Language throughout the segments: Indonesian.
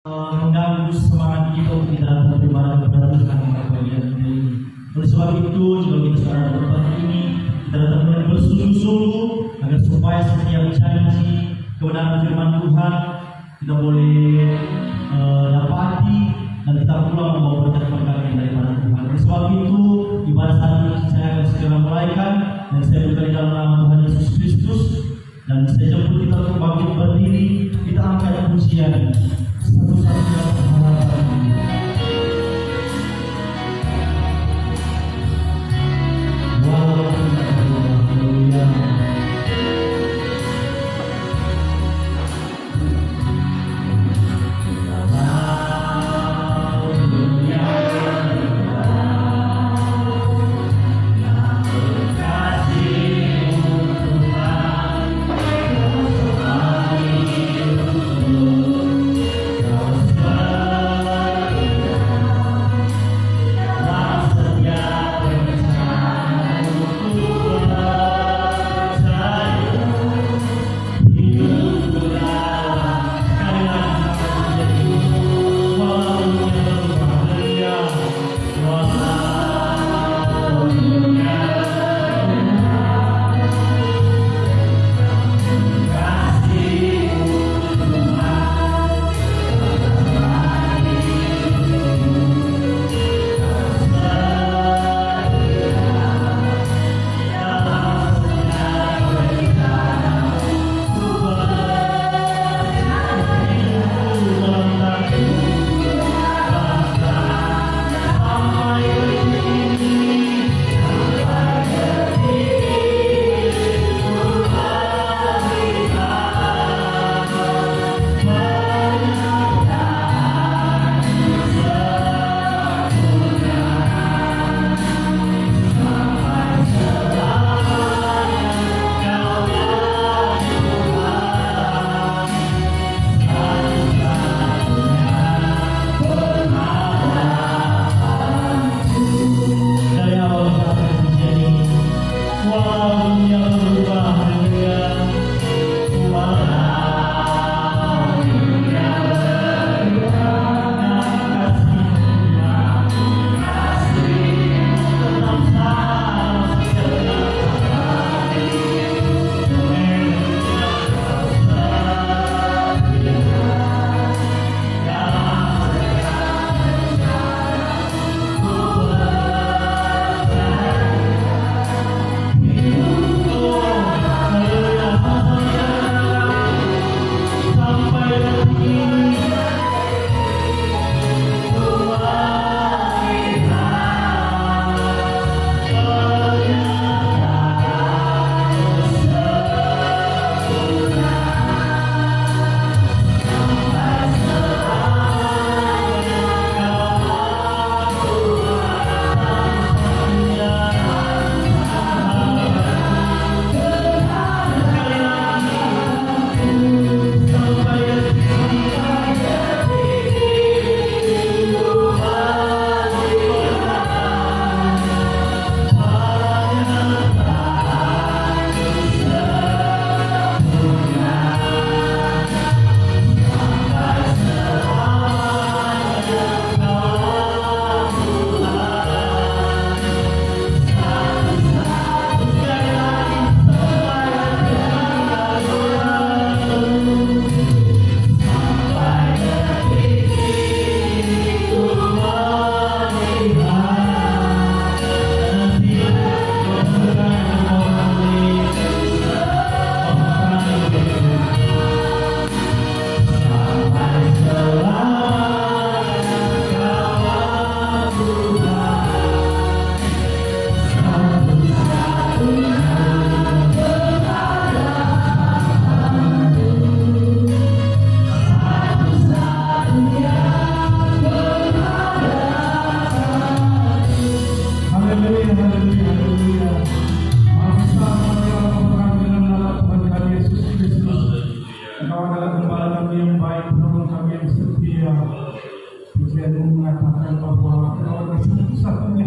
mengganggu semangat kita untuk kita dapat beribadah kepada Tuhan pada pagi hari ini. Oleh sebab itu, jika kita sekarang dalam tempat ini, kita datang dengan bersungguh-sungguh agar supaya setiap janji kebenaran firman Tuhan kita boleh dapati dan kita pulang membawa berkat-berkat daripada Tuhan. Oleh sebab itu, ibadah saat ini saya akan segera mulaikan dan saya buka di dalam nama Tuhan Yesus Kristus dan saya jemput kita untuk bangkit berdiri, kita angkat pujian satu-satunya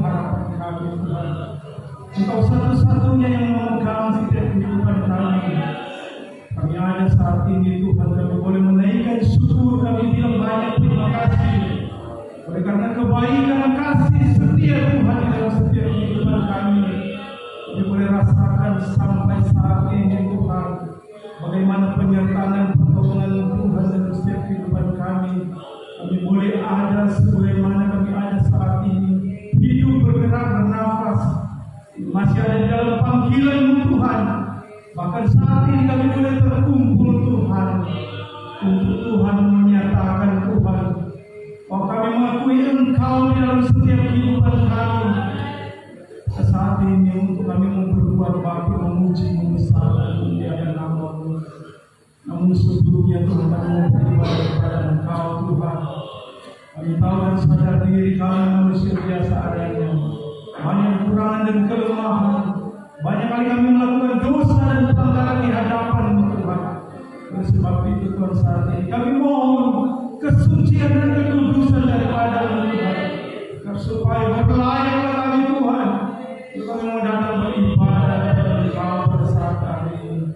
pengharapan. Engkau satu-satunya yang memegang setiap kehidupan kami. Kami ada saat ini Tuhan, kami boleh menaikkan syukur kami bilang banyak sampai saat ini Tuhan. Bagaimana penyertaan dan pertolongan Tuhan dalam setiap kehidupan kami. Kami boleh ada sebagaimana kami ada saat ini. Hidup, bergerak, bernafas. Masih ada di dalam panggilan-Mu Tuhan. Bahkan saat ini kami boleh terkumpul Tuhan. Untuk Tuhan menyatakan Tuhan. Bahwa kami mengakui Engkau di dalam setiap kehidupan kami. Saat ini untuk kami berbuat bakti, memuji, membesarkan kemuliaan nama-Mu. Namun sebelumnya Tuhan kami beribadah kepada Engkau Tuhan. Kami tahu dan sadar diri kami manusia biasa adanya. Banyak kekurangan dan kelemahan. Banyak kali kami melakukan dosa dan pelanggaran di hadapan-Mu Tuhan. Oleh sebab itu Tuhan saat ini kami mohon kesucian dan kekudusan daripada-Mu Tuhan. Supaya berlayarlah kami Tuhan. Kami mau datang beribadah kepada Engkau pada saat hari ini.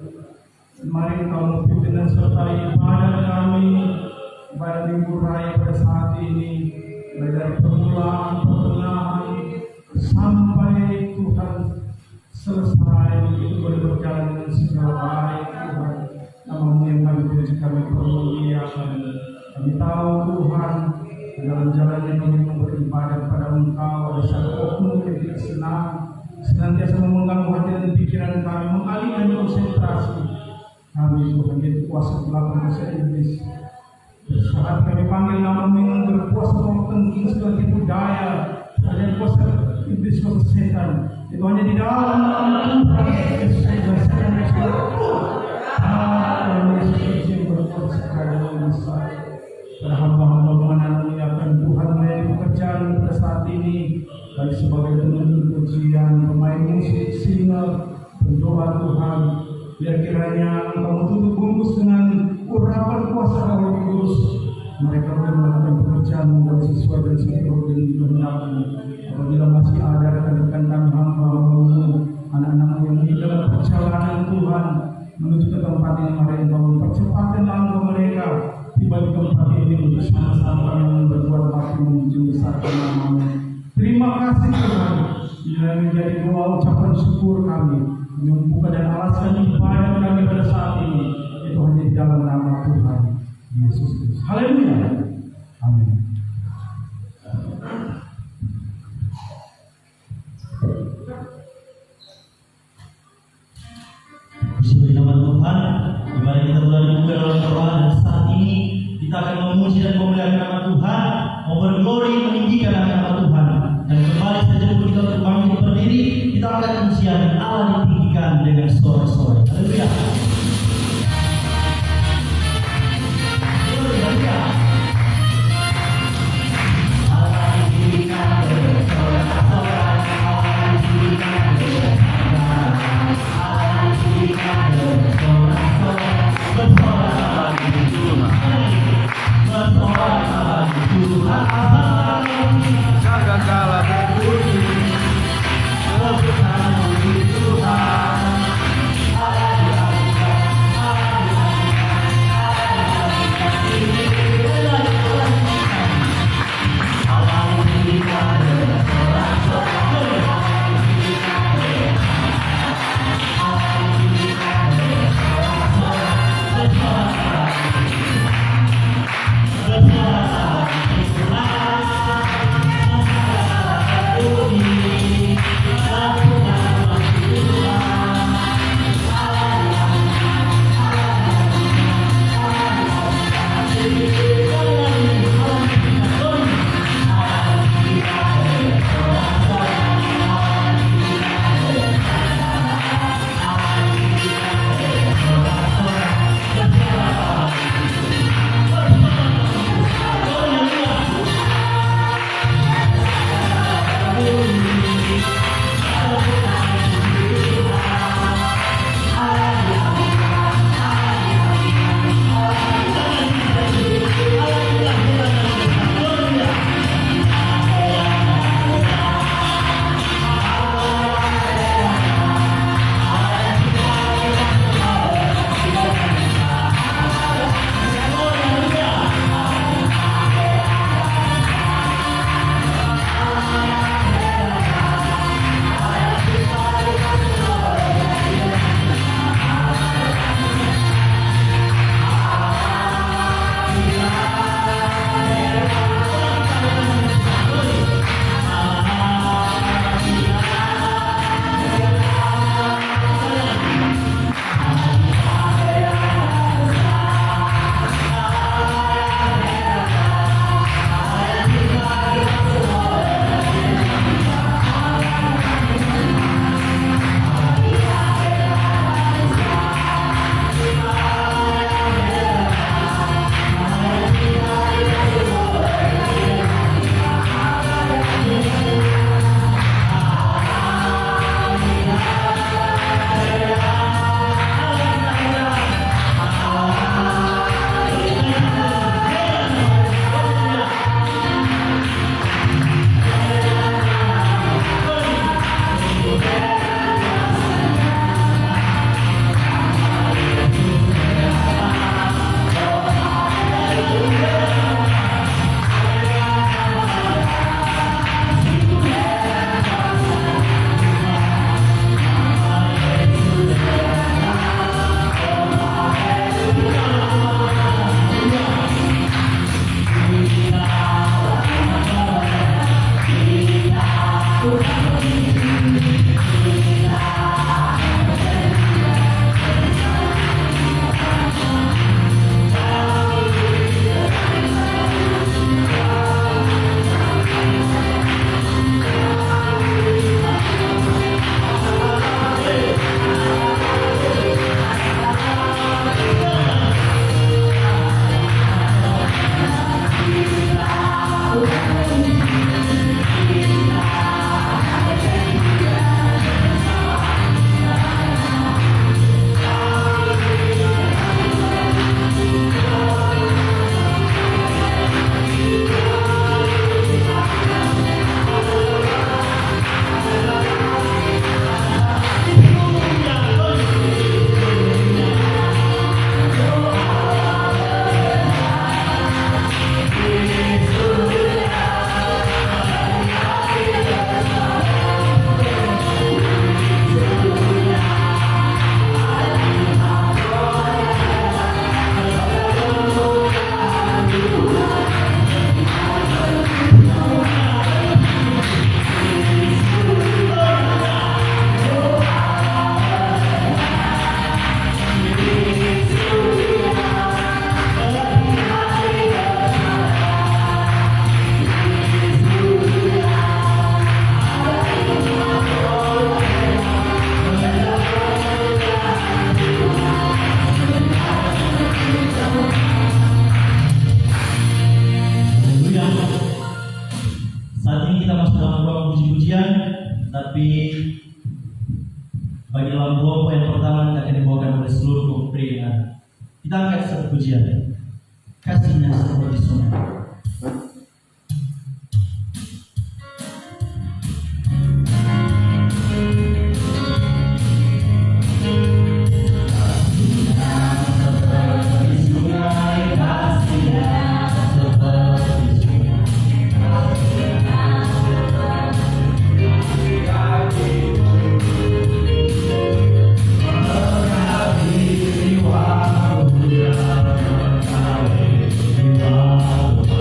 Mari Engkau pimpin dan sertai ibadah kami pada minggu raya pada saat ini. Dari permulaan, pertengahan sampai Tuhan selesai itu boleh berjalan dengan segala baik Tuhan. Nama-Mu yang kami puji, kami permuliakan. Kami tahu Tuhan dalam jalan yang kami beribadah kepada Engkau ada satu oknum yang tidak senang, senantiasa mengganggu hati dan pikiran kami, mengalihkan konsentrasi kami Tuhan. Jadi kuasa belakang kuasa iblis. Saat kami panggil nama-Mu yang berkuasa mengtengking segala tipu daya dan kuasa iblis, kuasa setan, itu hanya di dalam nama Tuhan Yesus Kristus yang yang berkuasa sekali besar. Pada hamba-hamba mengenal akan Tuhan melayani pekerjaan pada saat ini, baik sebagai penuntut pujian, pemain musik, singer, pendoa Tuhan. Biar kiranya Engkau tutup bungkus dengan urapan kuasa Roh Kudus. Mereka boleh melakukan pekerjaan dengan sesuai dan seturut dengan kehendak-Mu. Apabila masih ada rekan-rekan kami hamba-Mu, anak-anak-Mu yang di dalam perjalanan Tuhan menuju ke tempat ini, mari Engkau mempercepatkan langkah mereka tiba di tempat ini untuk sama-sama yang berbuat bakti memuji besarkan nama-Mu. Terima kasih Tuhan. Bila menjadi doa ucapan syukur kami, membuka dan alaskan ibadah kami pada saat ini, itu hanya di dalam nama Tuhan Yesus Kristus. Haleluya. Amin. Puji nama Tuhan. Mari kita mulai buka dalam doa dan saat ini kita akan memuji dan memuliakan nama Tuhan, mau berglori meninggikan nama Tuhan. Dan kembali saja kita untuk bangkit berdiri, kita akan mensiarkan Allah ditinggikan dengan sorak-sorai. Haleluya. Haleluya. Allah ditinggikan dengan sorak-sorai. Allah ditinggikan dengan sorak-sorai. Allah ditinggikan dengan sorak-sorai. Bersorak di Tuhan. Bersorak di Tuhan. Tapi bagi dalam dua poin pertama yang akan dibawakan oleh seluruh kompre yang ada. Kita angkat satu pujian. Kasihnya seperti sungai. Wow.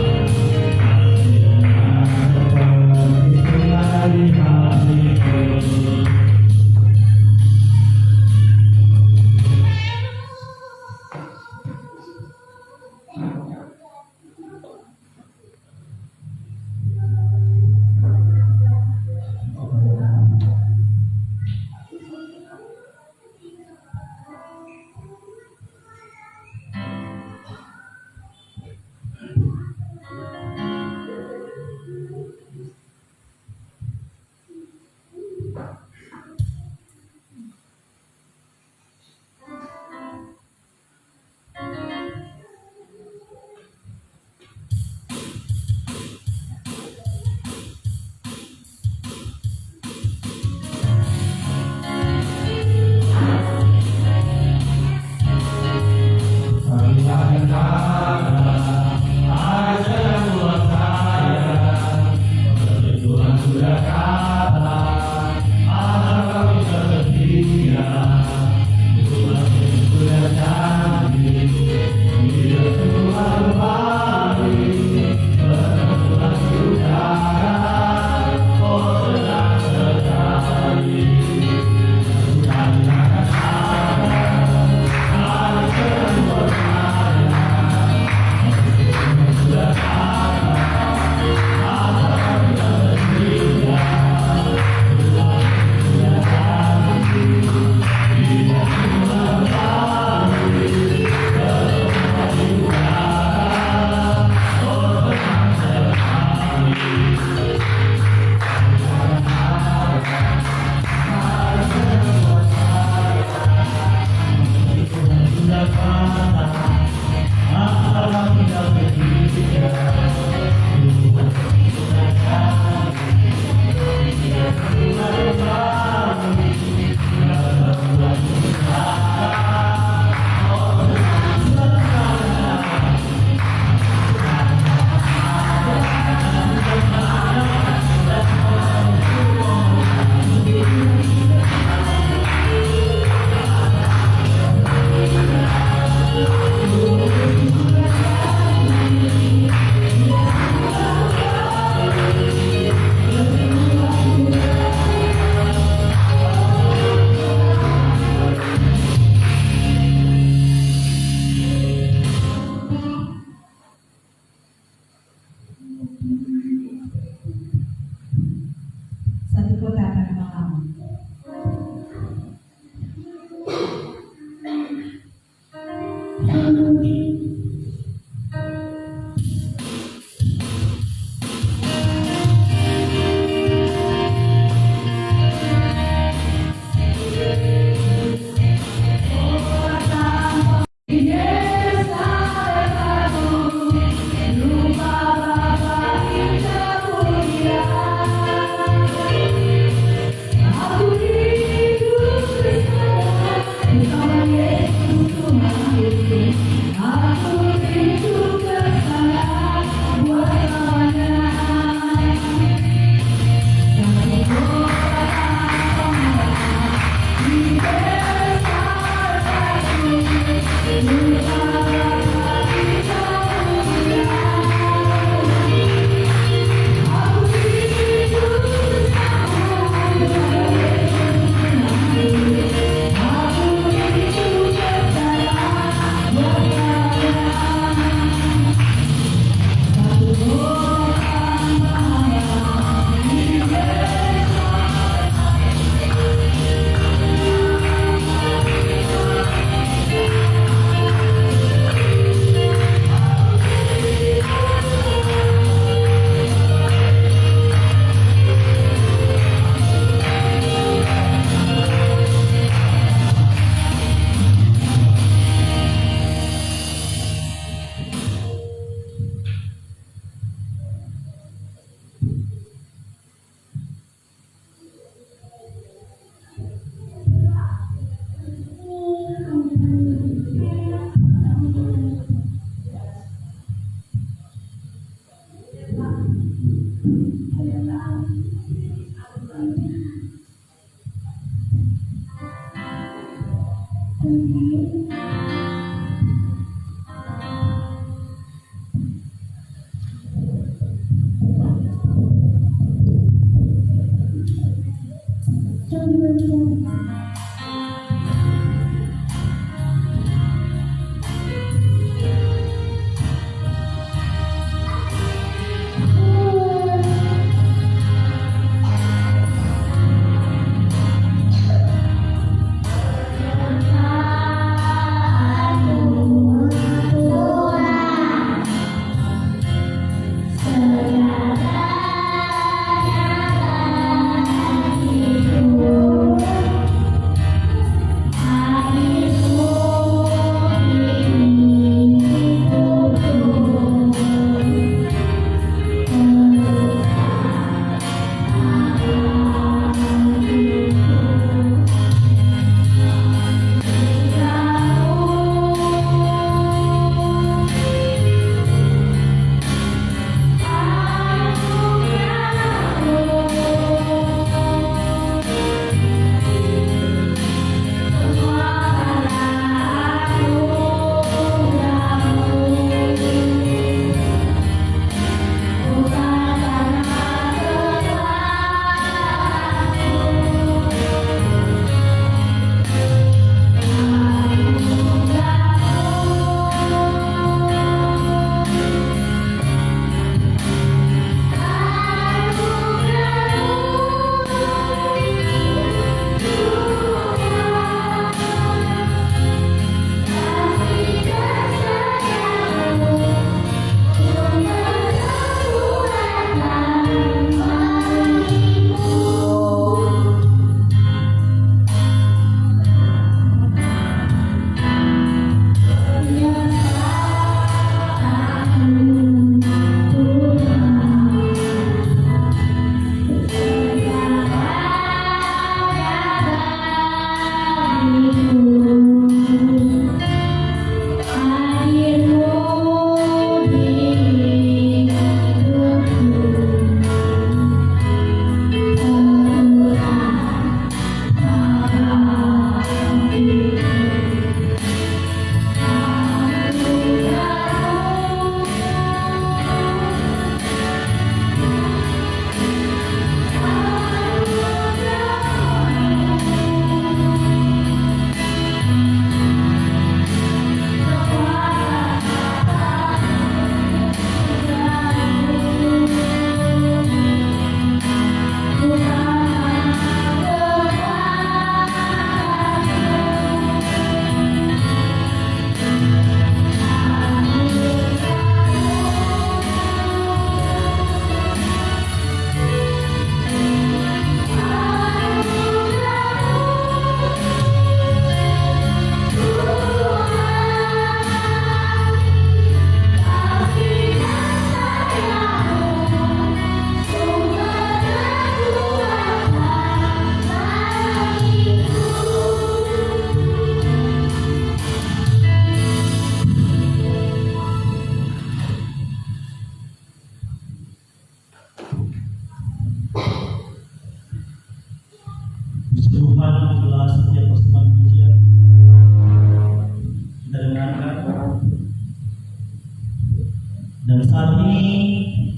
Dan saat ini,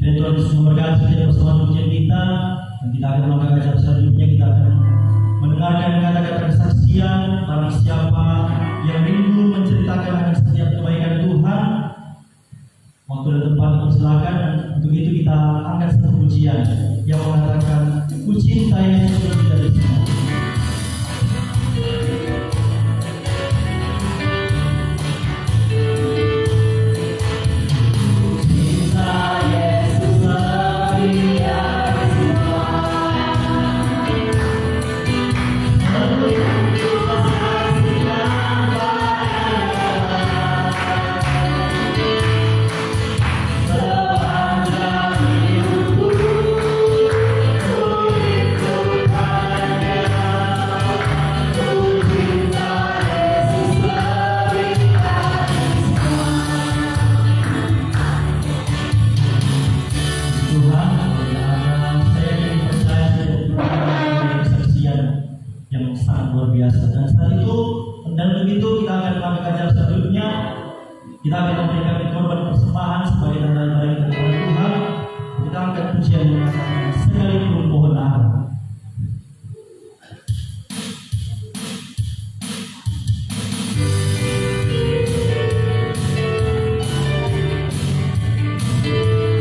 dan Tuhan Yesus memberkati setiap persoalan ujian kita, dan kita akan melakukan acara selanjutnya. Kita akan mendengarkan kata-kata kesaksian barang siapa yang rindu menceritakan akan setiap kebaikan Tuhan. Waktu dan tempat dipersilakan, dan untuk itu kita angkat satu pujian yang mengatakan, "Ku cinta Yesus lebih dari semua." Sepanjang hidupku, ku ikut biasa. Dan saat itu dan begitu kita akan melakukan acara selanjutnya. Kita akan memberikan korban persembahan sebagai tanda dari kepada Tuhan. Kita angkat pujian mengatakan sekalipun pohon ara.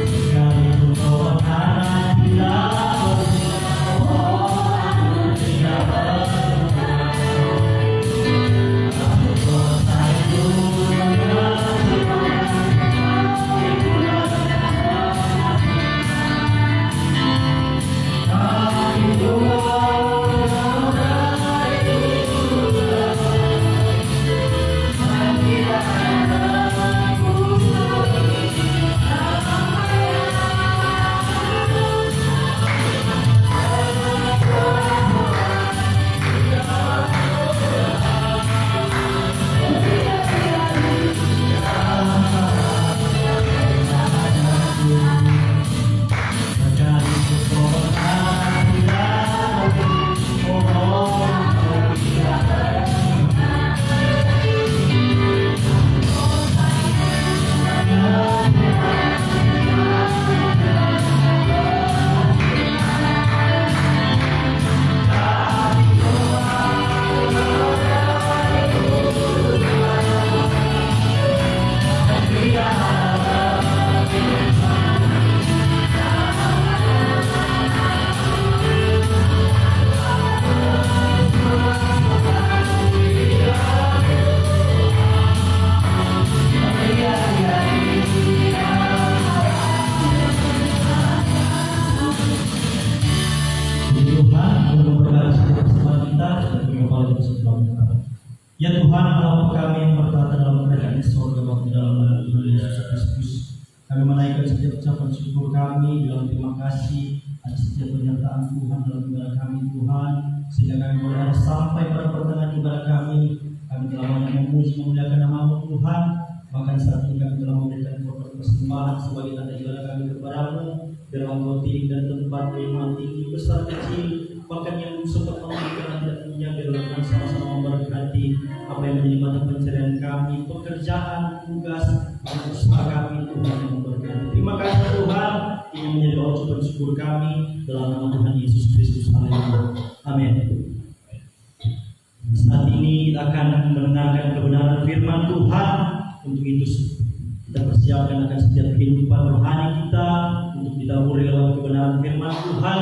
Sekalipun pohon ara tidak Ya Tuhan, Allah kami yang bertata dalam kerajaan surga waktu dalam nama Tuhan Yesus Kristus. Kami menaikkan setiap ucapan syukur kami dalam terima kasih atas setiap penyertaan Tuhan dalam ibadah kami Tuhan, sehingga kami boleh sampai pada pertengahan ibadah kami. Kami telah memuji memuliakan nama Tuhan. Bahkan saat ini kami telah memberikan korban persembahan sebagai tanda ibadah kami kepadamu dalam roti dan tempat yang tinggi besar kecil. Bahkan yang sempat memberikan dan menjaga dalam sama-sama memberkati apa yang menjadi mata pencarian kami, pekerjaan, tugas, dan usaha kami Tuhan yang memberkati. Terima kasih Tuhan, ini menjadi doa ucapan syukur kami dalam nama Tuhan Yesus Kristus. Haleluya. Amin. Saat ini kita akan mendengarkan kebenaran firman Tuhan. Untuk itu kita persiapkan akan setiap kehidupan rohani kita untuk didahului lewat kebenaran firman Tuhan,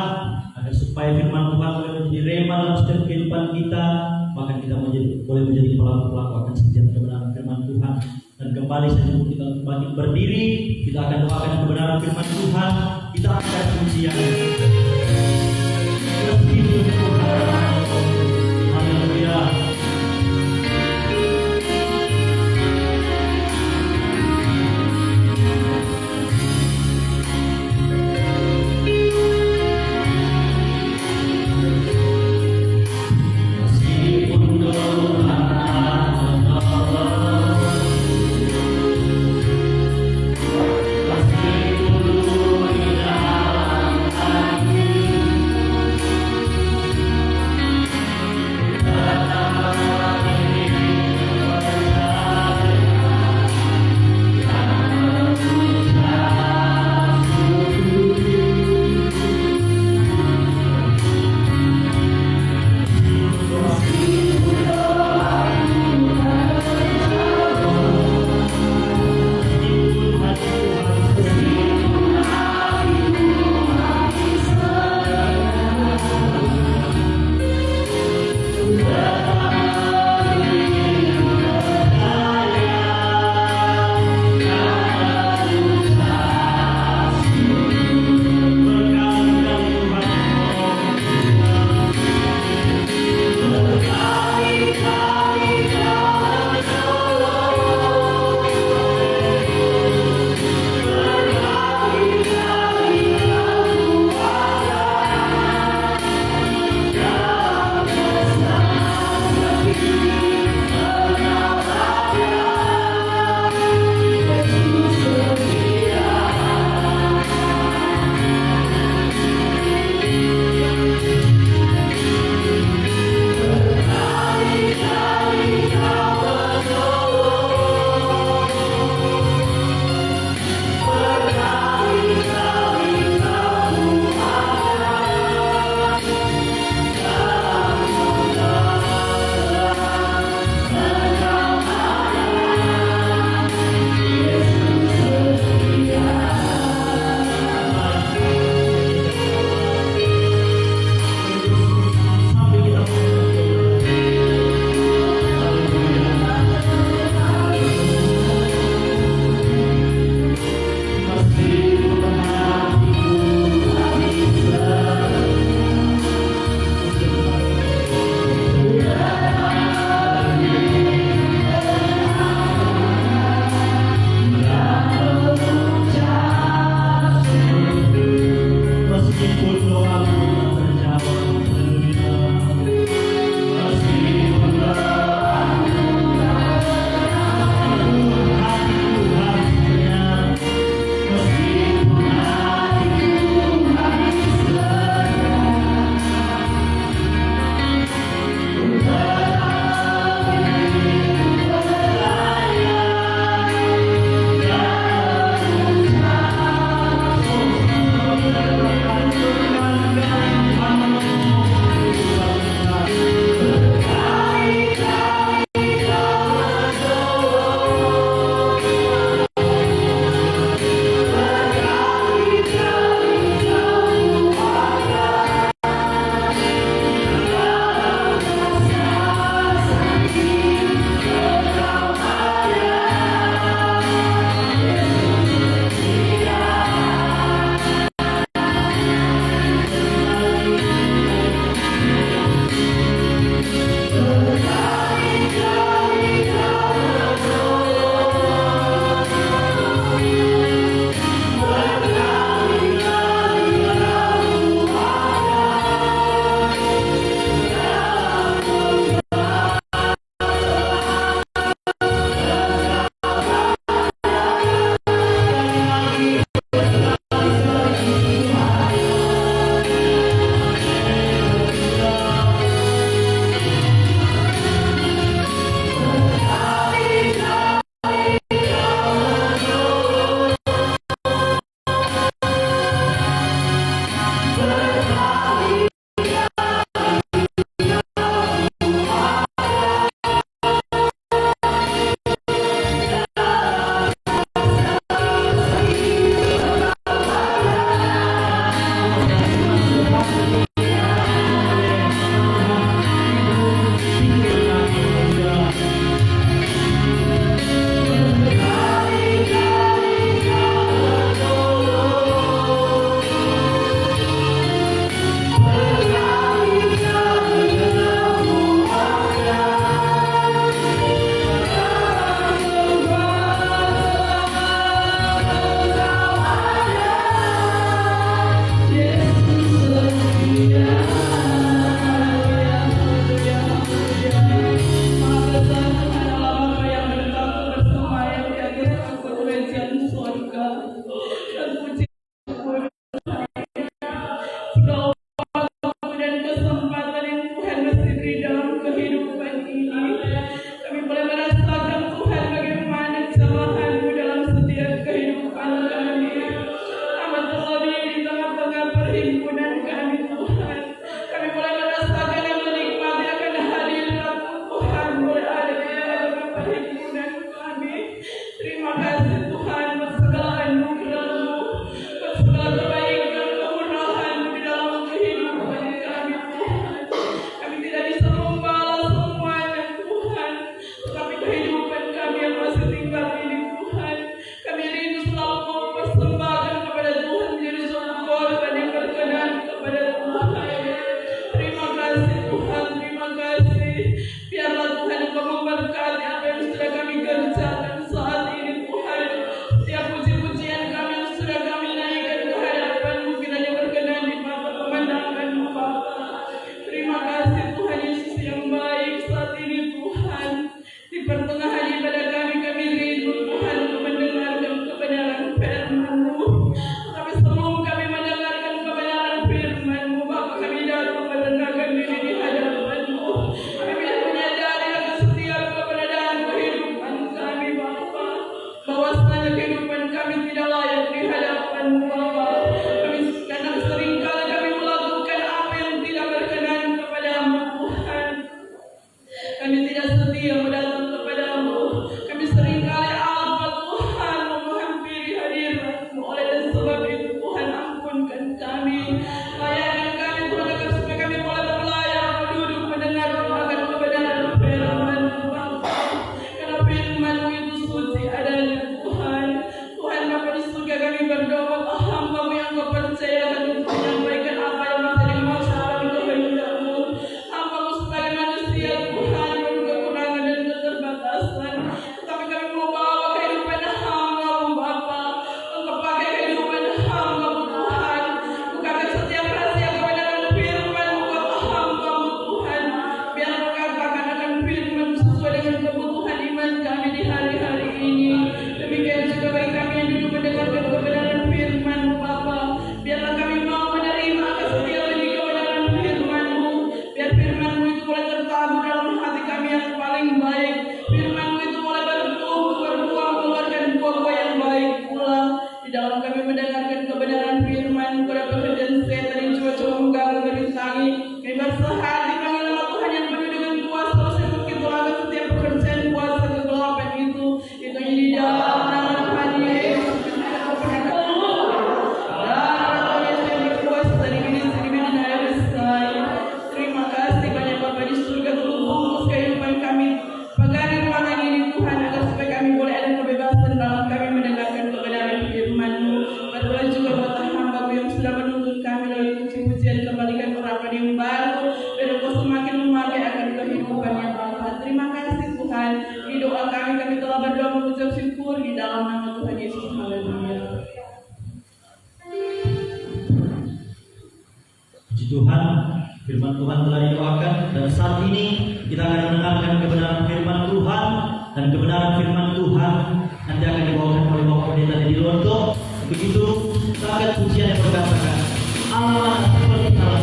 agar supaya firman Tuhan boleh menjadi rema dalam setiap kehidupan kita, bahkan kita boleh menjadi pelaku-pelaku akan setiap kebenaran firman Tuhan. Dan kembali saja kita bangkit berdiri, kita akan doakan kebenaran firman Tuhan, kita akan pujian. Haleluya. Kasih Puji Tuhan, firman Tuhan telah didoakan dan saat ini kita akan mendengarkan kebenaran firman Tuhan, dan kebenaran firman Tuhan nanti akan dibawakan oleh Bapak Pendeta Dedi Lonto. Begitu sangat pujian yang berkatakan Allah seperti Allah.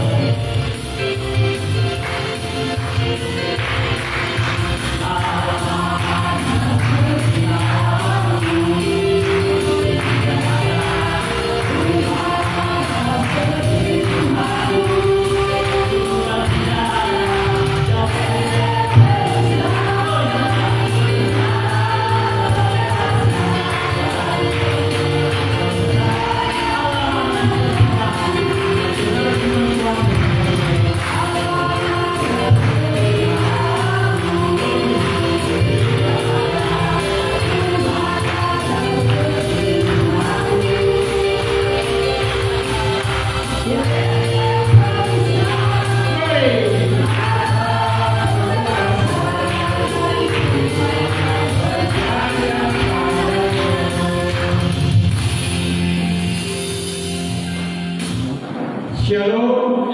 Shalom.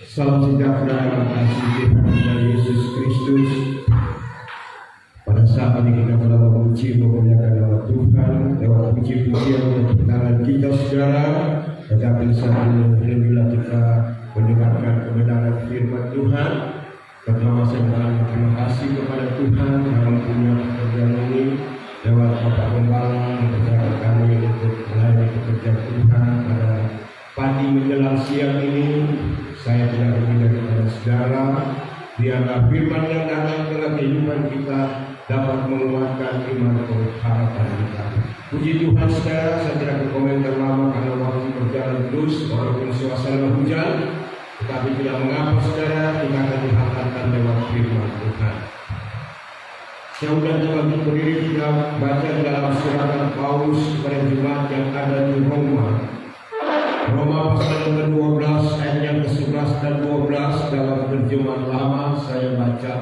Salam sejahtera dan kasih Tuhan Yesus Kristus. Pada saat ini kita telah memuji memuliakan nama Tuhan lewat puji-pujian dan kebenaran kita saudara. Tetapi saat ini bila kita mendengarkan kebenaran firman Tuhan, pertama saya terima kasih kepada Tuhan dalam punya pekerjaan ini lewat Bapak Gembala mempercayakan kami untuk melayani pekerjaan Tuhan pada pagi menjelang siang ini. Saya tidak ingin daripada saudara, biarlah firman yang datang dalam kehidupan kita dapat menguatkan iman pengharapan kita. Puji Tuhan saudara, saya tidak berkomentar lama karena waktu berjalan terus walaupun suasana hujan, tetapi tidak mengapa saudara, kita akan dihantarkan lewat firman Tuhan. Saya undang bagi berdiri kita baca dalam surat Paulus kepada jemaat yang ada di Roma. Roma pasal yang ke-12 ayat yang ke-11 dan 12 dalam terjemahan lama saya baca.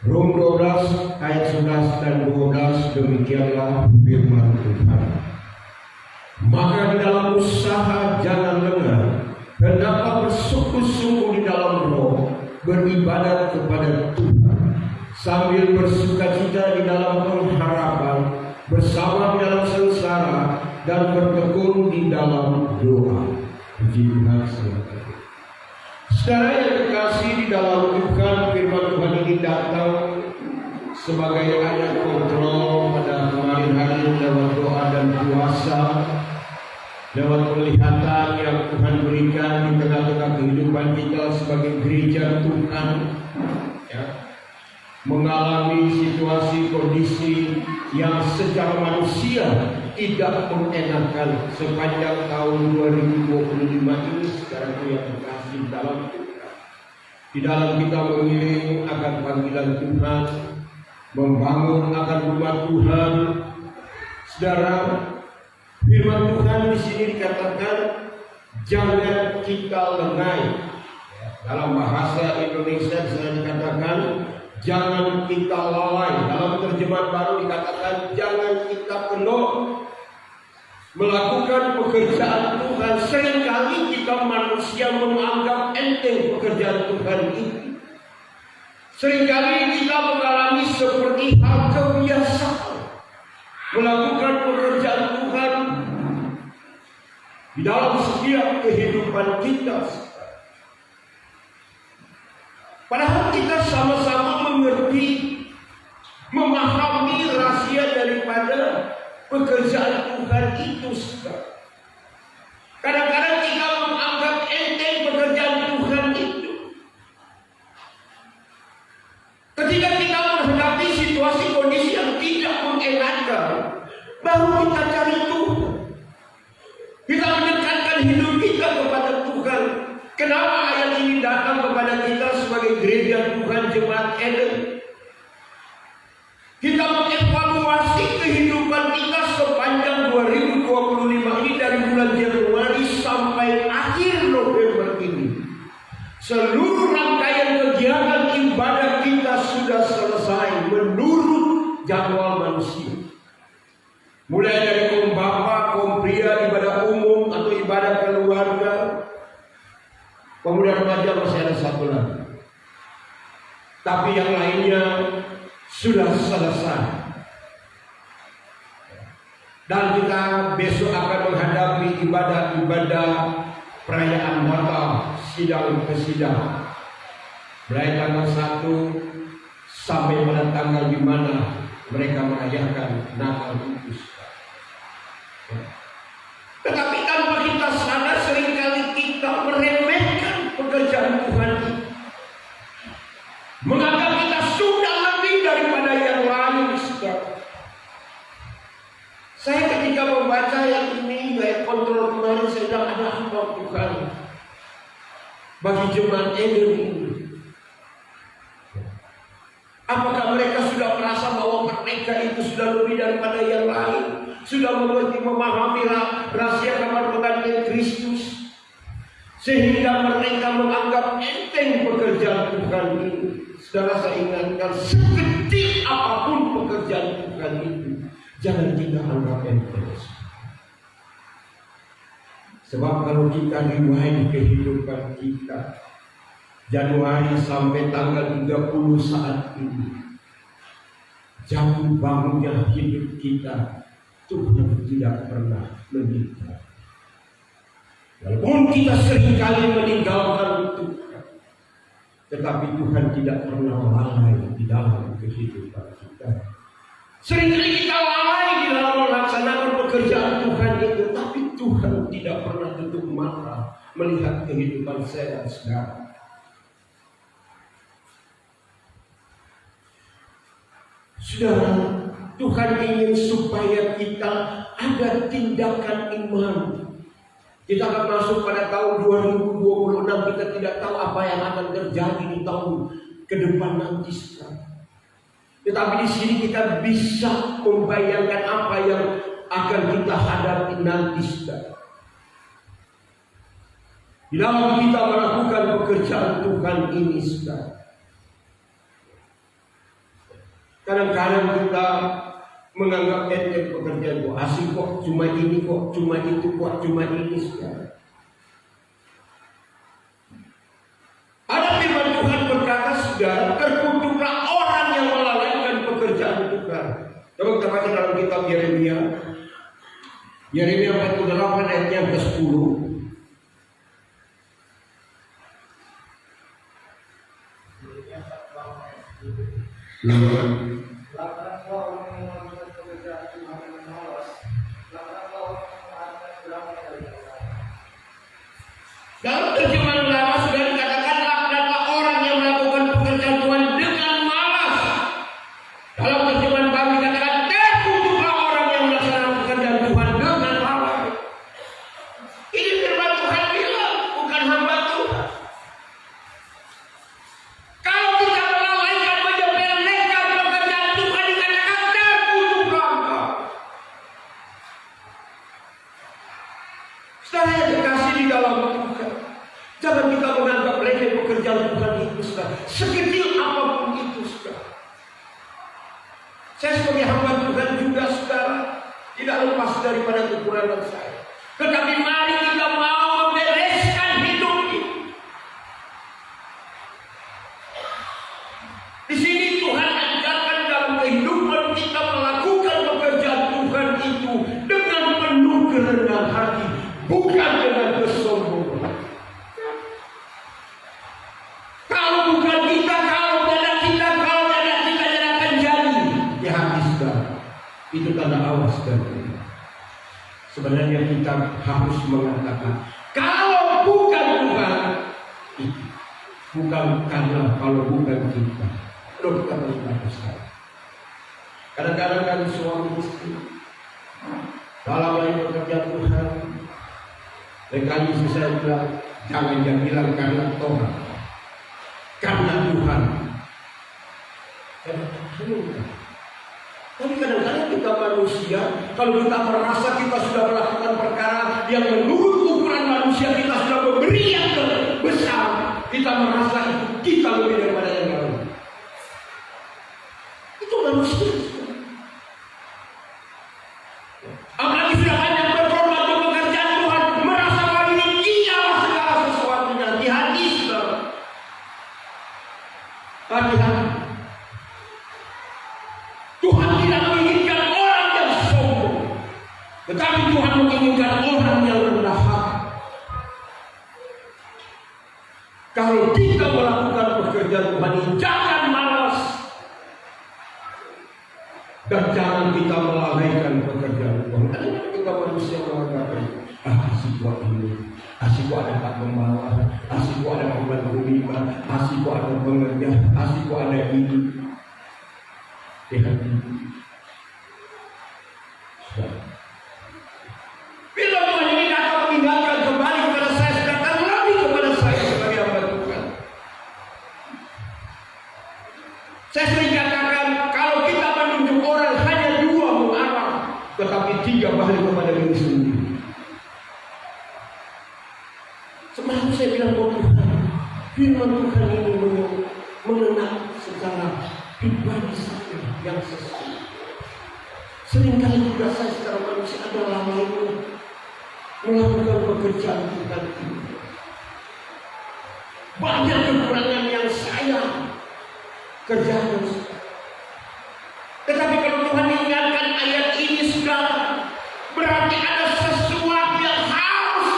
Rom 12 ayat 11 dan 12 demikianlah firman Tuhan. Maka di dalam usaha jangan lengah, hendaklah bersungguh-sungguh di dalam roh, beribadat kepada Tuhan, sambil bersukacita di dalam pengharapan, bersama di dalam sengsara, dan bertekun di dalam doa. Puji Tuhan saudara. Saudara yang terkasih di dalam Tuhan, firman Tuhan ini datang sebagai ayat kontrol pada kemarin hari lewat doa dan puasa, lewat penglihatan yang Tuhan berikan di tengah-tengah kehidupan kita sebagai gereja Tuhan, ya, mengalami situasi kondisi yang secara manusia tidak mengenakan sepanjang tahun 2025 ini. Sekarang yang terkasih dalam Tuhan, di dalam kita mengiring akan panggilan Tuhan, membangun akan rumah Tuhan. Saudara, firman Tuhan di sini dikatakan jangan kita lengah. Dalam bahasa Indonesia bisa dikatakan jangan kita lalai. Dalam terjemahan baru dikatakan jangan kita kendor melakukan pekerjaan Tuhan. Seringkali kita manusia menganggap enteng pekerjaan Tuhan itu. Seringkali kita mengalami seperti hal kebiasaan melakukan pekerjaan Tuhan di dalam setiap kehidupan kita. Padahal kita sama-sama mengerti, memahami rahasia daripada pekerjaan Tuhan itu. Kadang-kadang kita menganggap enteng pekerjaan Tuhan itu. Ketika kita menghadapi situasi kondisi yang tidak mengenakan, baru kita cari Tuhan. Kita mendekatkan hidup kita kepada Tuhan. Kenapa ayat ini datang kepada kita sebagai gereja Tuhan Jemaat Eden? Kita mengevaluasi kehidupan kita sepanjang 2025 ini, dari bulan Januari sampai akhir November ini. Seluruh rangkaian kegiatan ibadah kita sudah selesai menurut jadwal manusia. Mulai dari Kom Bapa, Kom Pria, ibadah umum atau ibadah keluarga, pemuda remaja masih ada satu lagi. Tapi yang lainnya sudah selesai. Dan kita besok akan menghadapi ibadah-ibadah perayaan Natal, sidang ke sidang. Mulai tanggal 1 sampai pada tanggal di mana mereka merayakan Natal itu. Tetapi tanpa kita sadar seringkali kita meremehkan pekerjaan Tuhan ini. Menganggap kita sudah lebih daripada yang lain. Saya ketika membaca yang ini, saya kontrol kemarin, saya bilang ada apa Tuhan bagi jemaat Eden ini? Apakah mereka sudah merasa bahwa mereka itu sudah lebih daripada yang lain? Sudah mengerti, memahami rahasia kamar penggantian Kristus, sehingga mereka menganggap enteng pekerjaan Tuhan ini. Saudara, saya ingatkan, sekecil apapun pekerjaan Tuhan itu, jangan kita anggap enteng. Sebab kalau kita rewind kehidupan kita, Januari sampai tanggal 30 saat ini, jauh bangunnya hidup kita, Tuhan tidak pernah meninggal. Walaupun kita seringkali meninggalkan Tuhan, tetapi Tuhan tidak pernah lalai di dalam kehidupan kita. Seringkali kita lalai di dalam melaksanakan pekerjaan Tuhan itu, tapi Tuhan tidak pernah tutup mata melihat kehidupan saya dan saudara. Saudara, Tuhan ingin supaya kita ada tindakan iman. Kita akan masuk pada tahun 2026, kita tidak tahu apa yang akan terjadi di tahun ke depan nanti. Tetapi di sini kita bisa membayangkan apa yang akan kita hadapi nanti. Di dalam kita melakukan pekerjaan Tuhan ini, kadang-kadang kita menganggap enteng pekerjaan itu, asik kok, cuma ini kok, cuma itu kok, cuma ini. Ada firman Tuhan berkata, saudara, terkutuklah orang yang melalaikan pekerjaan Tuhan. Coba kita baca dalam kitab Yeremia. Yeremia 48 ayatnya ke-10. Dalam terjemahan lama sudah dikatakan, laknatlah orang yang melakukan pekerjaan Tuhan dengan malas. Dalam terjemahan kami dikatakan, terkutuklah orang yang melaksanakan pekerjaan Tuhan dengan malas. Ini firman Tuhan bilang, bukan hamba Tuhan. Kalau kita melalaikan, menyepelekan pekerjaan Tuhan, dikatakan terkutuklah engkau. Saudara yang dikasih di dalam Tuhan, jangan kita menganggap remeh pekerjaan Tuhan itu, saudara. Sekecil apapun itu, saudara. Saya sebagai hamba Tuhan juga, saudara, tidak lepas daripada kekurangan saya. Tetapi mari kita mau membereskan hidup ini. Di sini Tuhan ajarkan dalam kehidupan kita melakukan pekerjaan Tuhan itu dengan penuh kerendahan hati, bukan dengan kesombongan. Kalau bukan kita, kalau tidak kita, tidak akan jadi. Ya hati saudara, itu tanda awas dari kita. Sebenarnya kita harus mengatakan, kalau bukan Tuhan, itu bukan karena, kalau bukan kita. Loh, kita berkata salah. Kadang-kadang kan suami istri dalam lain pekerjaan Tuhan, mereka istri saya bilang, jangan bilang karena Tuhan, karena Tuhan. Tapi kadang-kadang kita manusia, kalau kita merasa kita sudah melakukan perkara yang menurut ukuran manusia, kita sudah memberi yang besar, kita merasa kita lebih daripada yang lain. Itu manusia. Apalagi sudah banyak berkorban untuk pekerjaan Tuhan, merasa bahwa ini ialah segala sesuatunya. Di hadis Kalau kita melakukan pekerjaan Tuhan ini, jangan malas. Dan jangan kita melalaikan pekerjaan Tuhan. Karena kita manusia mengatakan, asik buat ini, asik buat ada tak membawa, asik buat ada membantu lima, asik buat ada pengerja, asik buat ada ini. Bila Tuhan ini datang mengingatkan kembali kepada saya, datang lagi kepada saya sebagai hamba Tuhan. Saya sering katakan, kalau kita menunjuk orang hanya dua mengarah, tetapi tiga balik kepada diri sendiri. Semalam saya bilang kepada Tuhan, firman Tuhan ini mengenal secara pribadi saya yang sesuai. Seringkali juga saya secara manusia adalah melakukan pekerjaan Tuhan ini. Banyak kekurangan yang saya kerjakan. Tetapi kalau Tuhan ingatkan ayat ini sudah berarti ada sesuatu yang harus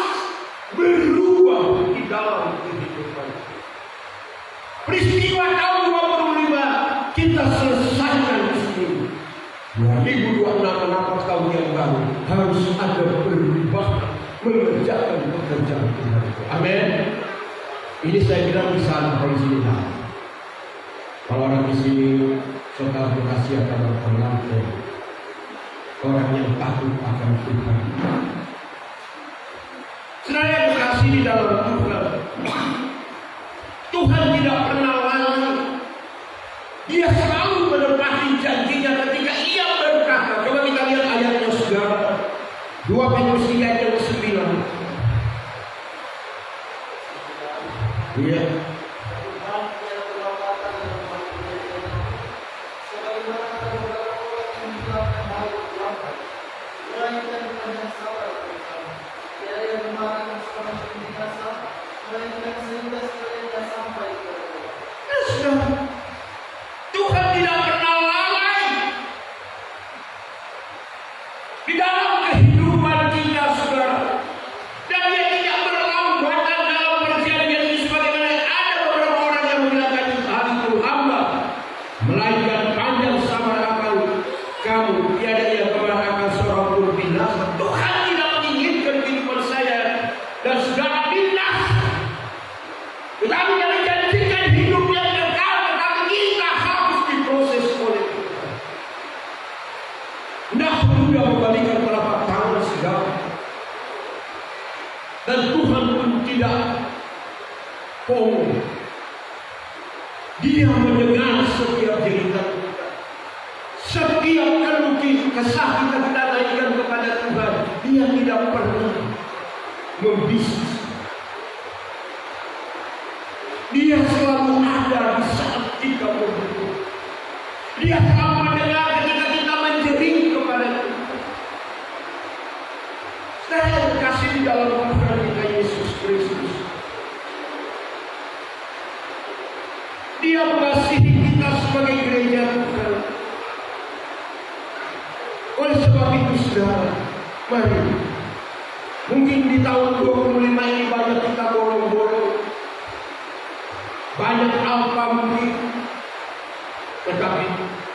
berubah di dalam kehidupan. Peristiwa tahun 25 kita selesaikan di sini. 2026 tahun yang baru harus ada perubahan mengerjakan pekerjaan Tuhan. Amin. Ini saya bilang di sana di sini. Kalau orang di sini saudara berkasih akan berpengaruh, orang yang takut akan Tuhan. Saudara yang berkasih di dalam Tuhan, Tuhan tidak pernah lalai. Dia selalu menepati janjinya ketika Ia berkata. Coba kita lihat ayatnya saudara, 2 Petrus 3 ayat 9. Iya. Tuhan tidak pernah lalai di dalam kehidupan kita, saudara. Dan Dia tidak berlambatan dalam perjanjian ini, sebagaimana ada beberapa orang yang mengatakan hal itu hamba, melainkan panjang sabar akan kamu, tiada ia kepada akan seorang pun binasa. Tuhan tidak menginginkan kehidupan saya dan saudara binasa, tetapi Dia menjanjikan hidup yang kekal. Tetapi kita harus diproses oleh Tuhan. Tidak mudah membalikan telapak tangan segala. Dan Tuhan pun tidak bohong. Dia mendengar setiap cerita kita. Setiap keluh kesah kita naikkan kepada Tuhan. Dia tidak pernah membisu. Dia selalu ada di saat kita berdoa. Dia selalu mendengar ketika kita menjerit kepada Tuhan. Saya berkasih di dalam Tuhan kita Yesus Kristus. Dia mengasihi kita sebagai gereja Tuhan. Oleh sebab itu saudara, mari. Mungkin di tahun 25 ini banyak kita bolong-bolong, banyak alfa mungkin, tetapi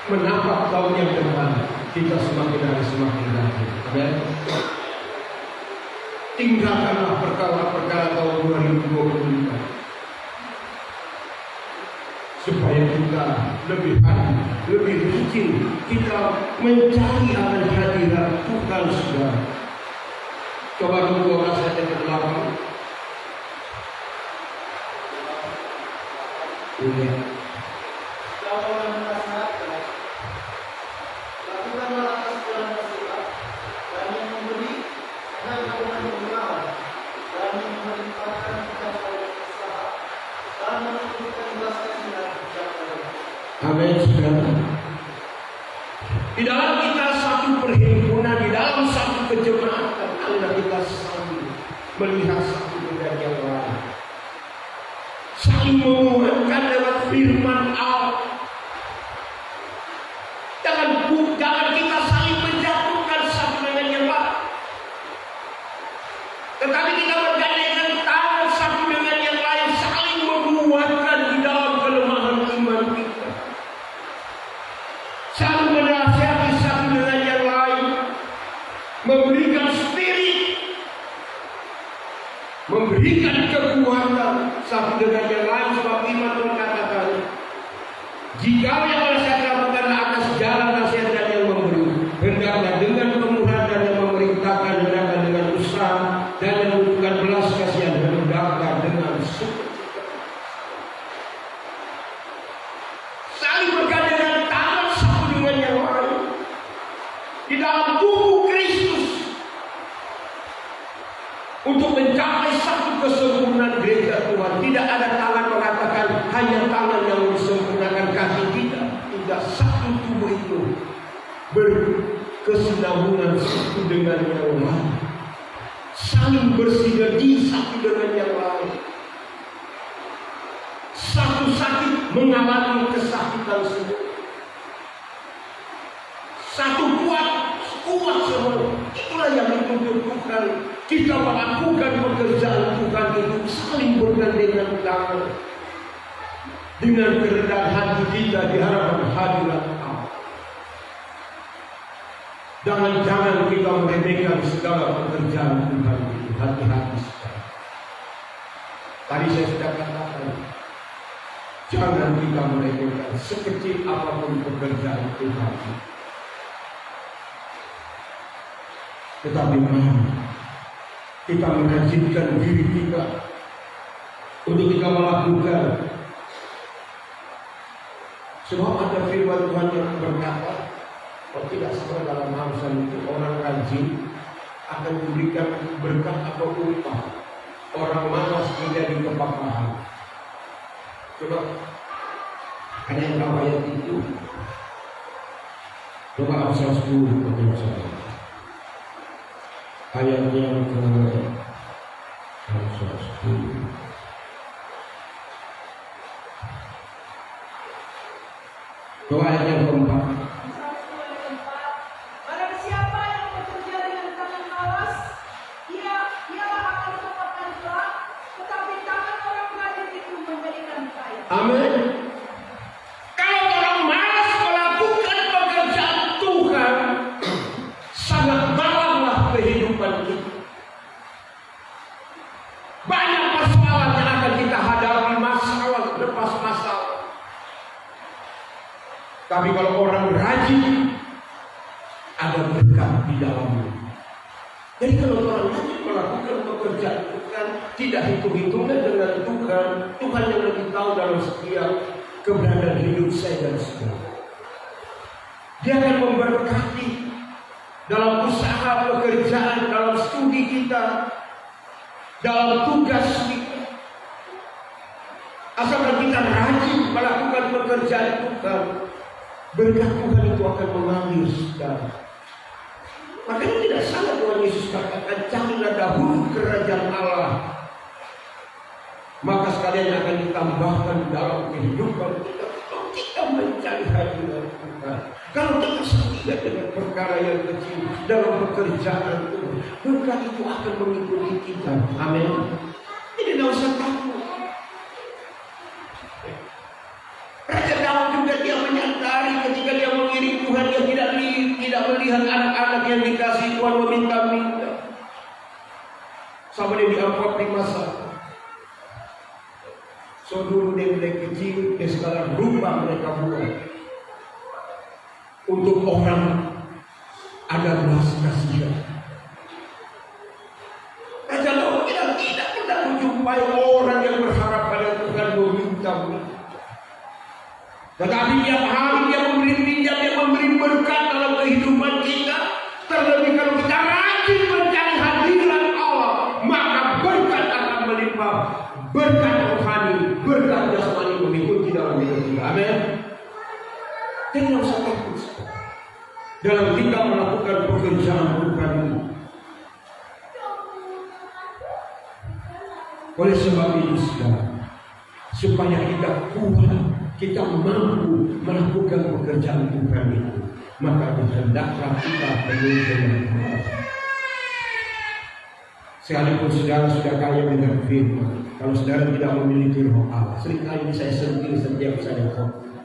menampak tahun yang depan kita semakin hari semakin lagi. Amin. Tinggalkanlah perkara-perkara tahun 2025 supaya kita lebih hati, lebih rajin kita mencari akan hadirat Tuhan, saudara. Coba 12 ayat yang ke-8. Ini. Amin, saudara. Di dalam kita satu perhimpunan, di dalam satu kejemaatan, anda kita saling melihat satu dengan yang lain, saling menguatkan lewat firman Allah. Jangan kita saling menjatuhkan satu dengan yang lain, tetapi kita bergandengkan tangan satu dengan yang lain, saling menguatkan. memberikan kekuatan satu dengan yang lain, sebab iman mengatakan, jika yang oleh saya lakukan atas jalan nasihat dan yang memberi, hendaklah dengan kemurahan dan yang memerintahkan, hendaklah dengan usaha dan yang menunjukkan belas kasihan, hendaklah dengan sukacita. Saling bergandengan tangan satu dengan yang lain di dalam tubuh Kristus untuk mencapai satu kesempurnaan gereja Tuhan. Tidak ada tangan mengatakan hanya tangan yang disempurnakan kaki, tidak satu tubuh itu berkesinambungan satu dengan yang lain, saling bersinergi satu dengan yang lain. Satu sakit mengalami kesakitan semua, satu kuat semua. Itulah yang dituntut Tuhan. Kita melakukan pekerjaan Tuhan itu saling bergandengan tangan dengan kerendahan hati kita di hadapan hadirat Allah. Jangan kita meremehkan segala pekerjaan Tuhan itu. Hati-hati sekali. Tadi saya sudah katakan, jangan kita meremehkan sekecil apapun pekerjaan Tuhan. Tetapi kita menajibkan diri kita untuk kita melakukan. Sebab ada firman Tuhan yang berkata, kalau tidak salah dalam Amsal itu, orang rajin akan diberikan berkat atau upah, orang malas menjadi kepapahan. Coba ada yang tahu ayat itu? Coba Amsal 10 ayatnya yang ke Amsal 10. Coba ayat yang keempat. Barang siapa yang bekerja dengan tangan malas, ialah akan mendapatkan gelap, tetapi tangan orang rajin itu memberikan kaya. Amin. Kalau orang malas melakukan pekerjaan Tuhan, sangat malanglah kehidupan kita. Banyak persoalan yang akan kita hadapi, masalah lepas masalah. Tapi kalau orang rajin, ada berkat di dalamnya. Jadi kalau orang rajin melakukan pekerjaan Tuhan, tidak hitung-hitungan dengan Tuhan, Tuhan yang lebih tahu dalam setiap keberadaan hidup saya dan saudara. Dia akan memberkati dalam usaha pekerjaan, dalam studi kita, dalam tugas kita. Asalkan kita rajin melakukan pekerjaan Tuhan, berkat Tuhan itu akan mengalir saudara. Makanya tidak salah Tuhan Yesus katakan, carilah dahulu kerajaan Allah, maka sekalian akan ditambahkan dalam kehidupan kita. Kalau kita mencari hadirat Tuhan, kalau kita setia dengan perkara yang kecil dalam pekerjaan Tuhan, berkat itu akan mengikuti kita. Amin. Jadi tidak usah takut. Raja Daud juga dia menyadari ketika dia mengiring Tuhan, dia tidak melihat anak-anak yang dikasih Tuhan meminta-minta. Sama dia diangkut di masa. So dulu dia mulai kecil, dia sekarang rupa mereka buat. Untuk orang ada belas kasihan. Raja Daud tidak pernah menjumpai orang yang berharap pada Tuhan meminta-minta. Tetapi tiap hari dia memberi pinjam, dia memberi berkat dalam kehidupan kita. Terlebih kalau kita rajin mencari hadirat Allah, maka berkat akan melimpah. Berkat rohani, berkat jasmani mengikuti dalam hidup kita. Amin. Tidak usah takut dalam kita melakukan pekerjaan Tuhan ini. Oleh sebab itu, supaya kita kuat, kita mampu melakukan pekerjaan Tuhan itu, maka hendaklah kita penuh dengan Allah. Sekalipun saudara sudah kaya dengan firman, kalau saudara tidak memiliki roh Allah, seringkali saya sentil setiap saya khotbah.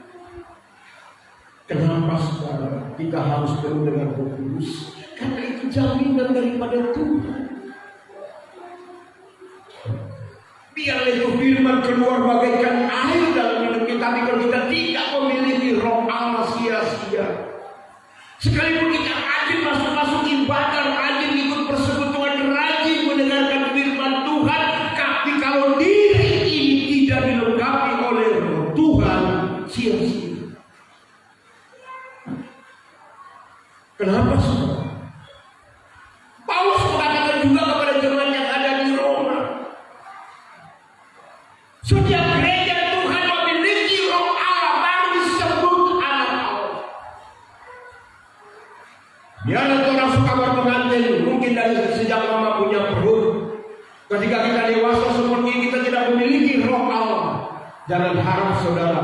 Kenapa saudara kita harus penuh dengan Roh Kudus? Karena itu jaminan daripada Tuhan. Biarlah itu firman keluar bagaikan air dalam hidup kita. Tapi kalau kita tidak memiliki roh Allah, sia-sia. Sekalipun kita rajin masuk ibadah, rajin ikut persekutuan, rajin mendengarkan firman Tuhan, tapi kalau diri ini tidak dilengkapi oleh roh Tuhan, sia-sia. Kenapa saudara? Paulus mengatakan juga kepada jemaat yang ada di Roma, setiap gereja Tuhan memiliki roh Allah baru disebut anak Allah. Biarlah orang suka berpengantin, mungkin dari sejak lama punya perut. Ketika kita dewasa seperti ini, kita tidak memiliki roh Allah. Jangan harap saudara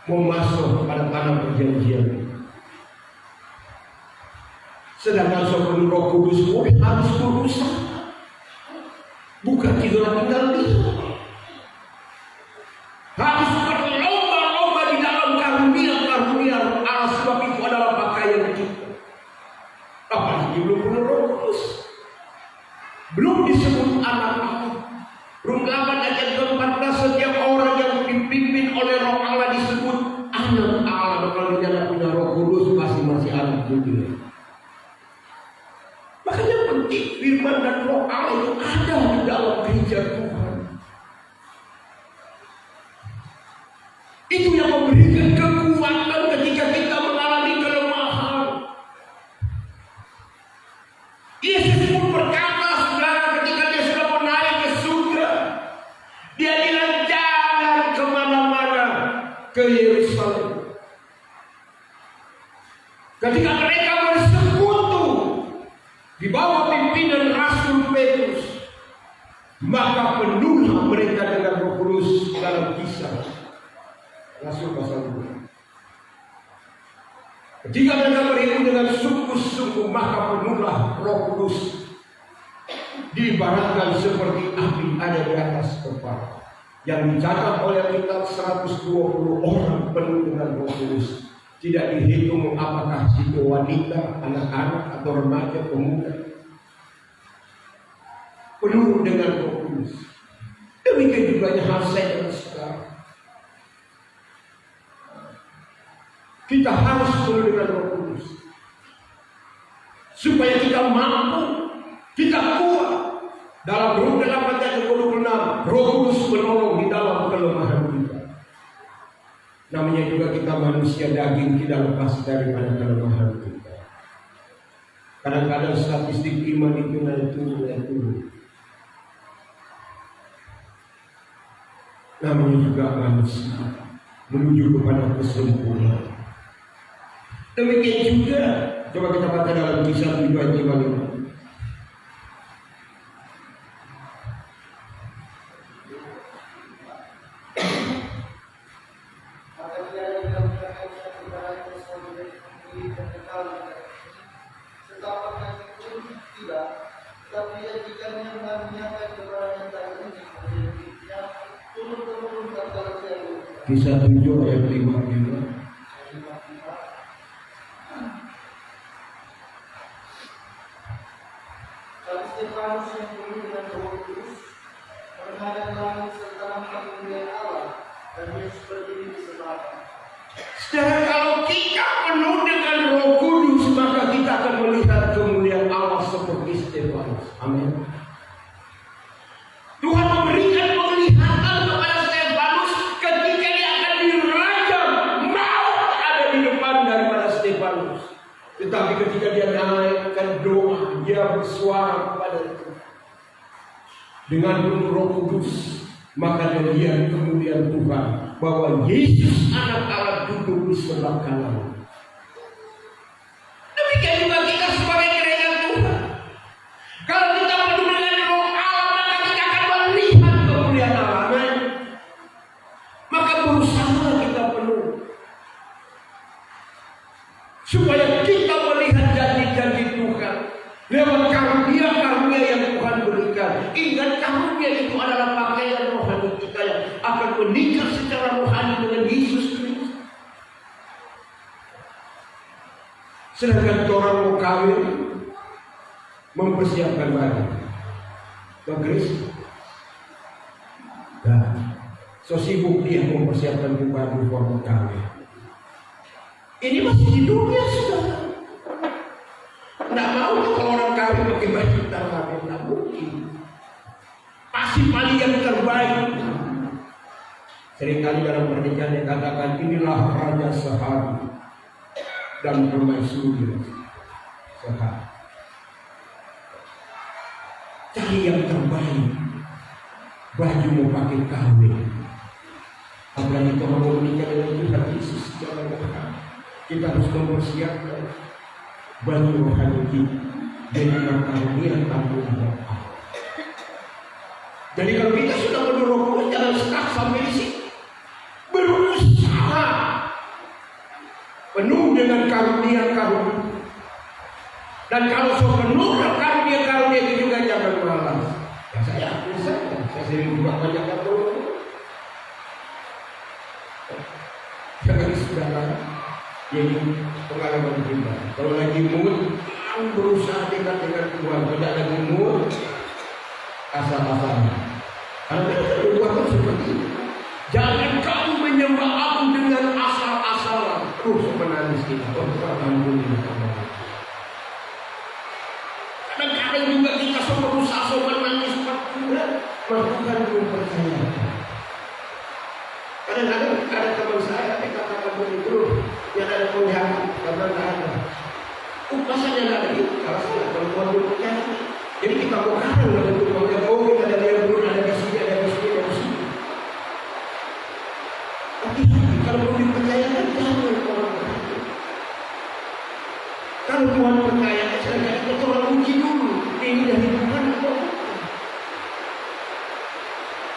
mau masuk pada tanah perjanjian. Sedangkan sebelum Roh Kudus pun harus berusaha, bukan tinggal diam. Harus berlomba-lomba di dalam karunia Allah, sebab itu adalah pakaian kita. Apalagi belum punya Roh Kudus, belum disebut anak Allah. Rum 8 ayat 14, setiap orang yang dipimpin oleh Roh Allah disebut anak Allah. Kalau dia punya Roh Kudus masih anak juga. Makanya penting firman dan roh Allah itu ada di dalam gereja Tuhan. Itu yang memberikan kekuatan ketika kita mengalami kelemahan. Yesus pun berkata, saudara, ketika dia sudah mau naik ke surga, dia bilang jangan kemana-mana ke Yerusalem. Ketika mereka bersekutu di bawah pimpinan Rasul Petrus, maka penuhlah mereka dengan Roh Kudus dalam Kisah Rasul pasal 2. Ketika mereka beriman dengan sungguh-sungguh, maka penuhlah Roh Kudus, diibaratkan seperti api ada di atas kepala. Yang dicatat oleh kitab 120 orang penuh dengan Roh Kudus. Tidak dihitung apakah itu wanita, anak-anak, atau remaja, pemuda. Penuh dengan Roh Kudus. Demikian juga hal saya dan sekarang. Kita harus penuh dengan Roh Kudus, supaya kita mampu, kita kuat. Dalam Rum 8 ayat 26, Roh Kudus menolong di dalam kelemahan kita. Namanya juga kita manusia daging, tidak lepas daripada kelemahan kita. Kadang-kadang statistik iman itu naik turun. Namanya juga manusia menuju kepada kesempurnaan. Demikian juga, coba kita baca dalam Kisah 7 ayat 5. Kisah 7 ayat 5. Stefanus yang penuh dengan Roh Kudus menghadap langit serta nampak kemuliaan Allah, dan Yesus berdiri di sebelahnya. Saudara, kalau kita penuh dengan Roh Kudus, maka kita akan melihat kemuliaan Allah seperti Stefanus. Amin. Tuhan memberikan penglihatan kepada Stefanus ketika dia akan dirajam. Maut ada di depan daripada Stefanus. Tetapi ketika dia naikkan doa, dia bersuara kepada Tuhan dengan penuh Roh Kudus, maka dia lihat kemuliaan Tuhan, bahwa Yesus anak Allah duduk di sebelah kanan. Demikian juga kita sebagai gereja Tuhan. Kalau kita penuh dengan Roh Allah, maka kita akan melihat kemuliaan Allah. Amin. Maka berusaha kita penuh, supaya kita melihat janji-janji Tuhan lewat karunia-karunia yang Tuhan berikan. Ingat, karunia itu adalah pakaian rohani kita yang akan menikah secara rohani dengan Yesus Kristus. Sedangkan orang mau kawin, mempersiapkan baju, bagris, Nah, so sibuk dia mempersiapkan baju formal kawin. Ini masih di dunia sudah. Nggak mau kalau orang kawin pakai baju kawin, nggak mungkin. Pasti paling yang terbaik. Seringkali dalam pernikahan dikatakan inilah raja sehari dan permaisuri sehari. Cari yang terbaik. Baju mau pakai kawin. Apalagi kalau mau menikah dengan Tuhan Yesus secara rohani, kita harus mempersiapkan baju rohani kita dengan karunia tanggung jawab. Jadi kalau kita sudah mendorong, jangan stuck sampai di sini. Berusaha penuh dengan karunia-karunia. Dan kalau sudah penuh dengan karunia-karunia itu juga jangan malas. Ya saya sering juga banyak yang jangan saudara, jadi pengalaman pribadi. Kalau lagi mood, berusaha dengan Tuhan. Tidak lagi mood, asal-asalan. Karena kita berbuat seperti itu. Jangan kamu menyembah aku dengan asal-asalan. Terus menangis kita. Alhamdulillah. Kadang-kadang juga kita berusaha menangis Tuhan belum percaya. Kadang-kadang ada teman saya katakan begitu, yang ada penjahat karena tidak ada. Pasalnya tidak ada itu. Kalau saya perempuan belum percaya. Jadi kita bukan untuk menganggap kita ada yang belum ada di sini, ada di sini, ada di sini. Tapi kalau belum dipercayakan jangan orang begitu. Kalau Tuhan percaya, saya kita orang uji dulu. Ini dari Tuhan atau bukan?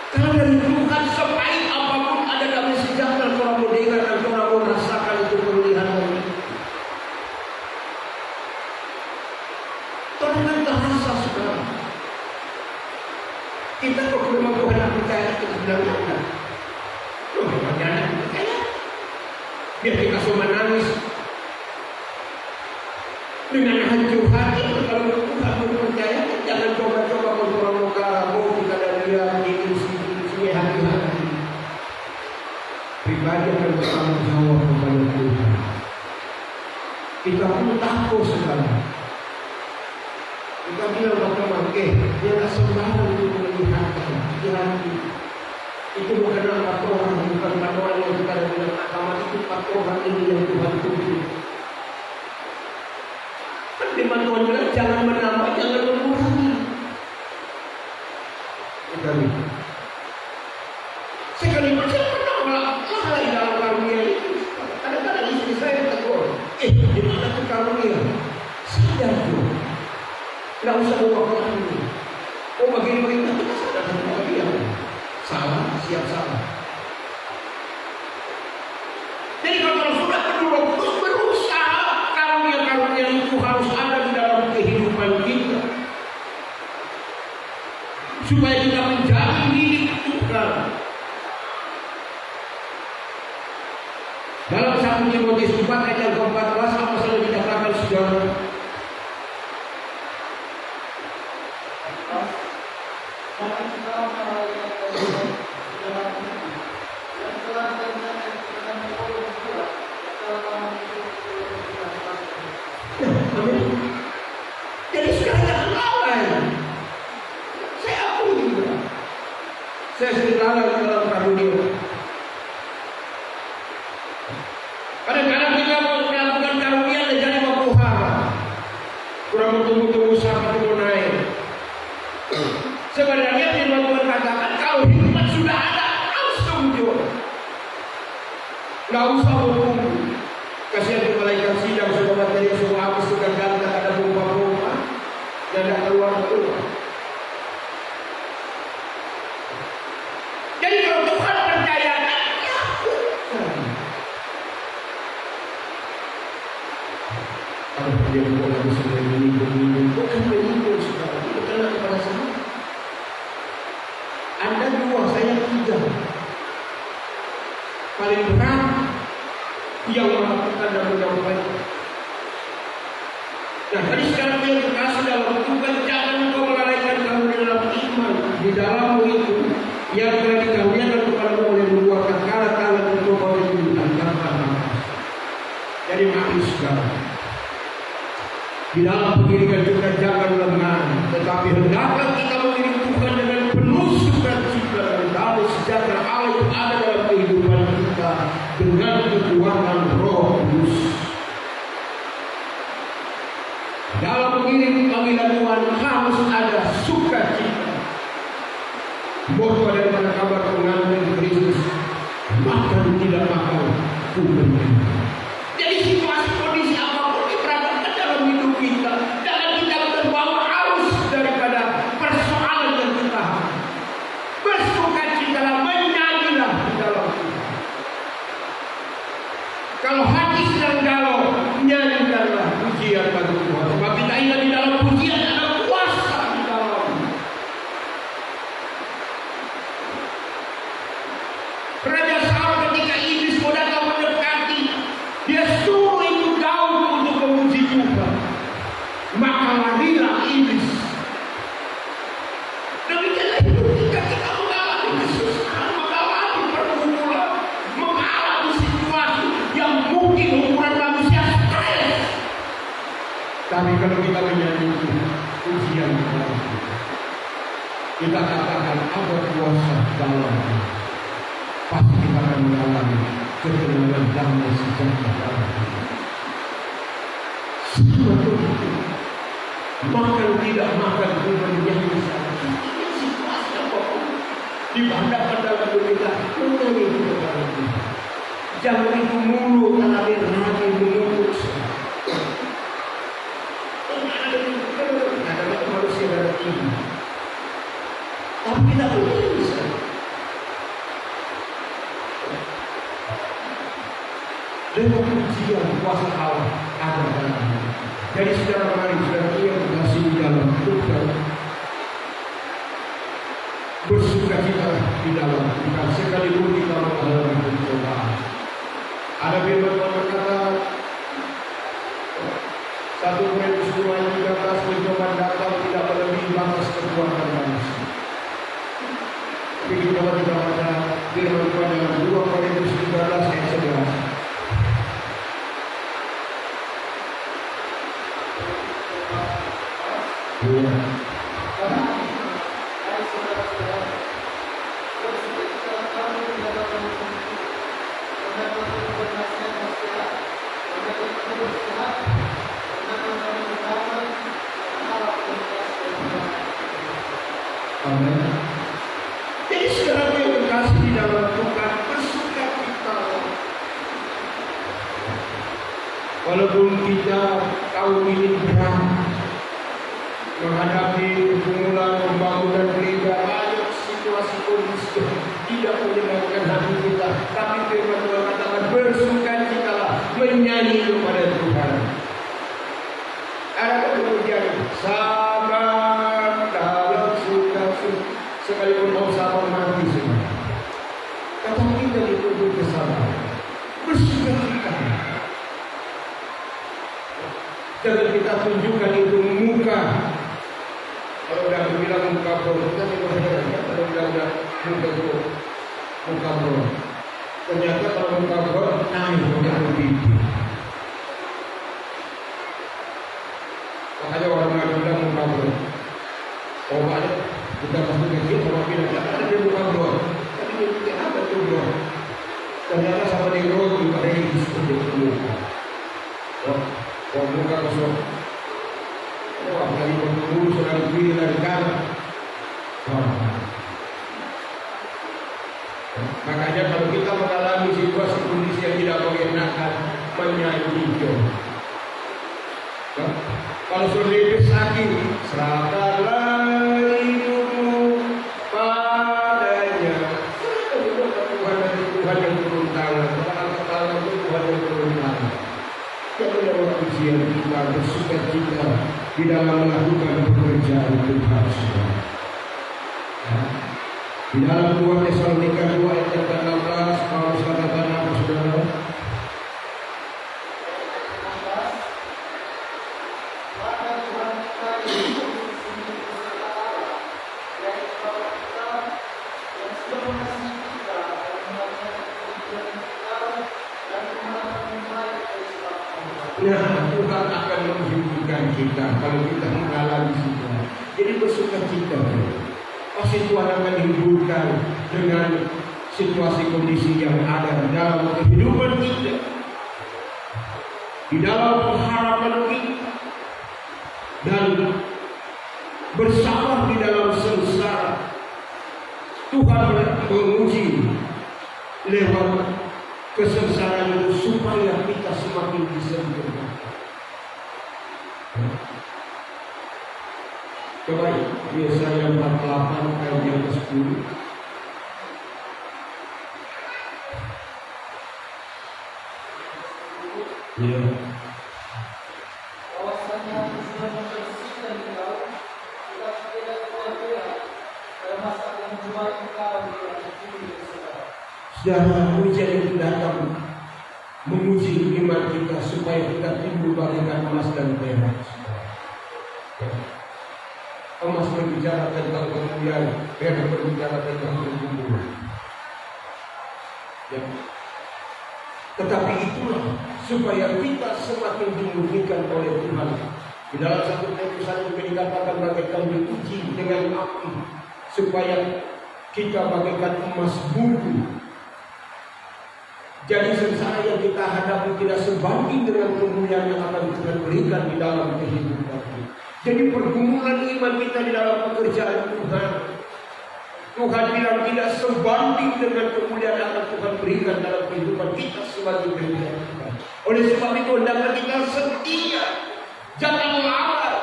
Kalau dari Tuhan sebaik apapun ada dalam sejarah orang mau dengar dan orang mau rasakan itu pemulihan ini. Tuhan terasa sekarang. Kita kok belum Tuhan percaya kita bilang mana? Loh, bagaimana kita percaya? Biar kita semua menangis dengan hancur hati. Kalau Tuhan belum percaya, jangan coba-coba mau kita dari dia itu sini hati-hati. Pribadi akan bertanggung jawab kepada Tuhan. Kita pun takut sekarang. Kita bilang bagaimana? Dia tak sembarang untuk melihatkan hati. Itu bukan patoran, bukan patoran yang kita dengan agama itu patoran ini yang Tuhan tuju. Firman Tuhan bilang jangan menambah, jangan mengurangi. Sekali macam menambah hal dalam karunia itu. Kadang-kadang istri saya tegur, di mana tu karunia? Sadar tu. Tidak usah bawa karunia. Oh bagaimana kita sadar dengan karunia? Salah, siap salah. Jadi kalau sudah berdua terus berusaha, karunia-karunia itu harus ada di dalam kehidupan kita. Supaya kita menjadi milik Tuhan. Dalam 1 Timotius 4 ayat yang ke-14 apa saja dikatakan saudara? Jadi sekarang jangan lalai. Saya akui juga. Saya sering lalai dalam karunia. Kadang-kadang kita melakukan karunia dan jadi berpuhara. Kurang bertunggu-tunggu sampai itu naik. Sebenarnya firman Tuhan katakan kalau hikmat sudah ada, langsung jual. Nggak usah bertunggu. Kasihan di malaikat sidang sudah materi semua habis sudah datang ada pompa-pompa dan tidak keluar. Jadi kalau Tuhan percayakan, kalau dia bukan bisa menyinggung, bukan menyinggung sekarang itu kena kepada semua. Anda 2, saya 3. Paling berat yang melakukan dan menyampaikan. Nah, tadi sekarang yang terkasih dalam Tuhan, jangan kau melalaikan kamu dalam iman. Di dalammu itu yang telah Di dalam pengiringan kita jangan lengah, tetapi hendaklah kita mengiring Tuhan dengan penuh sukacita dan damai sejahtera Allah yang ada dalam kehidupan kita dengan kekuatan Roh Kudus. Dalam mengiring panggilan Tuhan harus ada sukacita. Moto daripada kabar pengantin Kristus, makan tidak makan, Tuhan. Jadi situasi kondisi apapun diperhatikan dalam hidup kita, jangan kita terbawa arus daripada persoalan yang kita hadapi. Bersukacitalah, menyanyilah di dalam Tuhan. Kalau hati sedang galau, nyanyikanlah pujian bagi Tuhan. Sebab kita ingat di dalam pujian ada kuasa di dalam. Raja Saul ketika iblis mau datang mendekati, dia suruh itu daun untuk memuji Tuhan. Maka larilah iblis. Demikianlah hidup kita mengalami kesusahan, mengalami pergumulan, mengalami situasi yang mungkin ukuran manusia stres. Tapi kalau kita menyanyi pujian kepada Tuhan, kita katakan ada kuasa dalam Tuhan, pasti kita akan mengalami ketenangan damai sejahtera dalam hidup. Semua itu makan tidak makan Tuhan yang besar. Situasi apapun dipandangkan dalam hidup kita, menyanyi kepada Tuhan. Jangan itu mulu tetapi hati mengutus. Ada manusia ada tinggi, tapi kita boleh bisa. Dengan pujian kuasa Allah ada dalam hidup. Jadi secara mari saudara yang berhasil di dalam Tuhan, bersukacita di dalam Tuhan sekalipun kita mengalami pencobaan. Ada firman Tuhan berkata, 1 Korintus 2 ayat 13, pencobaan datang tidak melebihi batas kekuatan manusia. Tapi kita tidak ada firman Tuhan dalam 2 Korintus 13 ayat 11. Yeah. Amin. Jadi saudara yang terkasih di dalam Tuhan, bersukacita. Walaupun kita tahun ini berat menghadapi pergumulan pembangunan gereja, banyak situasi kondisi tidak menyenangkan hati kita, tapi firman Tuhan katakan bersukacitalah, menyanyi kepada Tuhan. Ada kemudian sabar dalam sukacita, sekalipun mau sabar mati semua. Kata kita dituntut kesabaran, bersukacita. Jangan kita tunjukkan itu muka. Kalau udah bilang muka bro, kita tidak heran ya. Kalau udah muka bro, ternyata kalau muka bro naik menjadi pipi. Makanya orang bilang muka bro. Oh ada, kita masuk ke sini orang bilang ada di muka bro. Tapi dia pikir apa tuh bro? Ternyata sama di bro juga ada yang disebut muka. Oh muka kosong. Oh, apalagi penghulu sedang kiri dan kanan. Makanya kalau kita mengalami situasi kondisi yang tidak mengenakan, menyanyi hijau. Kalau sudah sakit, serahkanlah hidupmu padanya. Tuhan dari Tuhan yang turun tangan, tangan Tuhan yang turun tangan. Jangan lewat ujian kita bersukacita di dalam melakukan pekerjaan Tuhan. Di dalam 2 Tesalonika 2 ayat 16, Paulus katakan apa saudara? Nah, Tuhan akan menghidupkan dengan kita kalau kita mengalami situasi. Jadi bersuka cita. Pasti Tuhan akan hiburkan dengan situasi kondisi yang ada di dalam kehidupan kita, di dalam pengharapan kita, dan bersabar di dalam sengsara. Tuhan menguji lewat kesengsaraan itu supaya kita semakin disempurnakan. Coba Yesaya 48 ayat yang ke-10. Ya. Bahwasanya aku sudah membersihkan engkau, tetapi tidak tua-tua, dalam masa yang menjual engkau di dalam bumi saudara. Saudara, ujian itu datang menguji iman kita supaya kita timbul bagaikan emas dan perak. Emas berbicara tentang kemuliaan, perak berbicara tentang pertumbuhan. Ya. Tetapi itulah supaya kita semakin dimurnikan oleh Tuhan. Di dalam 1 Petrus 1 dikatakan bagaikan diuji dengan api supaya kita bagaikan emas murni. Jadi sengsara yang kita hadapi tidak sebanding dengan kemuliaan yang akan Tuhan berikan di dalam kehidupan kita. Jadi pergumulan iman kita di dalam pekerjaan Tuhan, Tuhan bilang tidak sebanding dengan kemuliaan yang akan Tuhan berikan dalam kehidupan kita sebagai gereja Tuhan. Oleh sebab itu hendaklah kita setia, jangan lambat.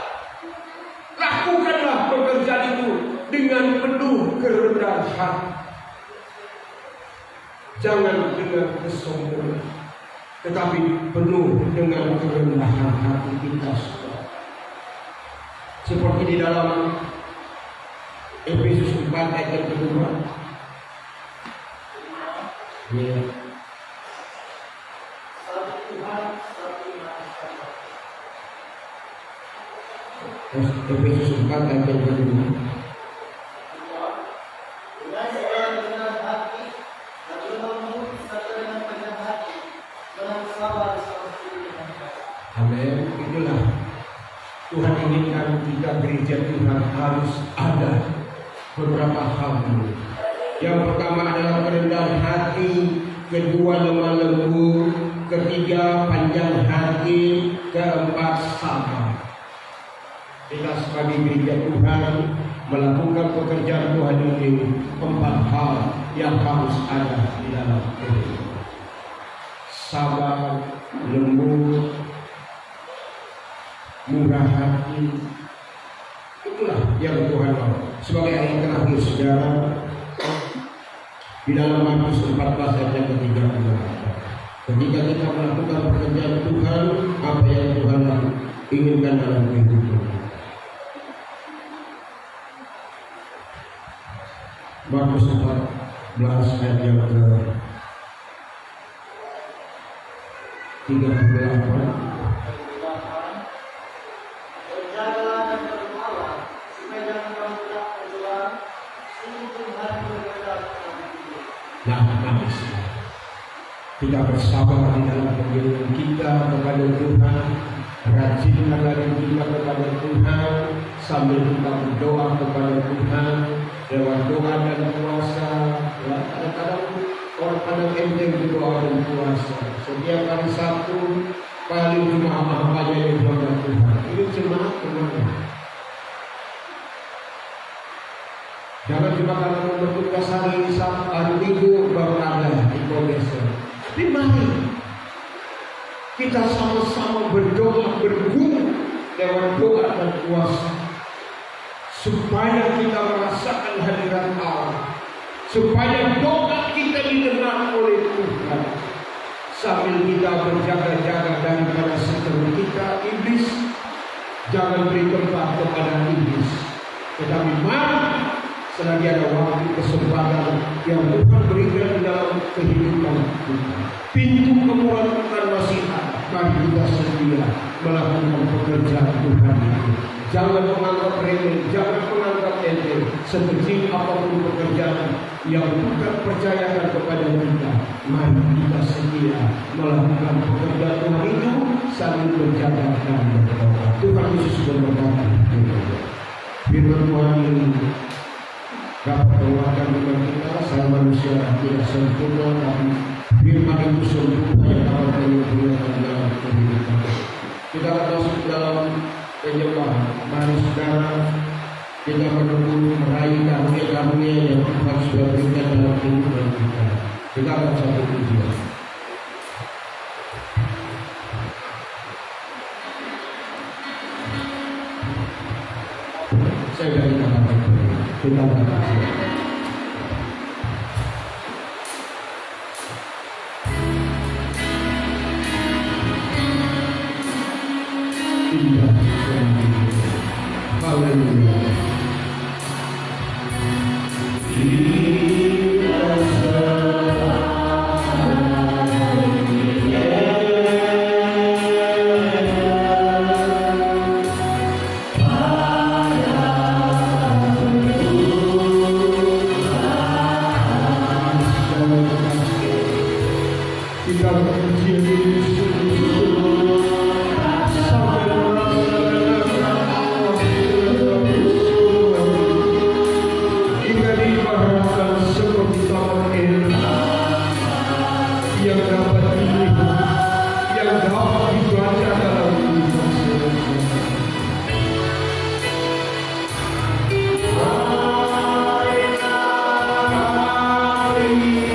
Lakukanlah pekerjaan itu dengan penuh kerendahan hati. Jangan dengan kesombongan, tetapi penuh dengan kerendahan hati kita. Seperti di dalam Efesus 4 ayat yang kedua. Ya. Satu Tuhan, satu iman. Efesus 4 ayat yang kedua. Dengan segala kebenaran hati, dan lemah lembut serta dengan penyayang hati, dengan sabar sama seperti dengan kasih. Amin. Itulah Tuhan inginkan kita gereja Tuhan harus ada beberapa hal dulu. Yang pertama adalah kerendahan hati, kedua lemah lembut, ketiga panjang hati, keempat sabar. Kita sebagai gereja Tuhan melakukan pekerjaan Tuhan ini, 4 hal yang harus ada di dalam kehidupan. Sabar, lembut, murah hati. Itulah yang Tuhan mau. Sebagai ayat terakhir saudara, di dalam Matius 14 ayat yang ketiga, ketika kita melakukan pekerjaan Tuhan, apa yang Tuhan inginkan dalam kehidupan. Matius 14 ayat yang ke-38. Berjagalah dan berdoalah, supaya jangan kamu tidak terjelang, sungguh Tuhan berkehendak untuk itu. Nah, kita bersabar di dalam pemilihan kita kepada Tuhan, rajinlah lagi kita kepada Tuhan, sambil kita berdoa kepada Tuhan lewat doa dan puasa. Ya, kadang-kadang orang kadang enteng berdoa dan puasa. Setiap hari Sabtu paling cuma apa-apa yang kepada Tuhan. Ini jemaat kemana? Jangan cuma kalau bertugas hari Sabtu, hari Minggu baru ada di Kodesa. Tapi mari kita sama-sama berdoa, bergumul lewat doa dan puasa, supaya kita merasakan hadirat Allah, supaya doa kita didengar oleh Tuhan. Sambil kita berjaga-jaga daripada seteru kita, iblis. Jangan beri tempat kepada iblis. Tetapi mari selagi ada waktu kesempatan yang Tuhan berikan di dalam kehidupan kita, pintu kemurahan masih ada. Mari kita sedia melakukan pekerjaan Tuhan itu. Jangan menganggap remeh, jangan menganggap ente, sekecil apapun pekerjaan yang Tuhan percayakan kepada kita, mari kita setia melakukan pekerjaan Tuhan itu sambil berjaga dan berdoa. Tuhan Yesus memberkati. Firman Tuhan ini dapat menguatkan iman kita. Saya manusia tidak sempurna, tapi firman itu sempurna yang dapat menyempurnakan dalam kehidupan. Kita akan masuk dalam penyembahan. Mari sekarang kita menunggu meraih karunia-karunia yang Tuhan sudah berikan dalam kehidupan kita. Kita akan satu tujuan. Saya dari tangan kita berkasih. Haleluya. Kita berpuji yang dapat dilihat, yang dapat dibaca dalam kehidupan sehari-hari. Hallelujah.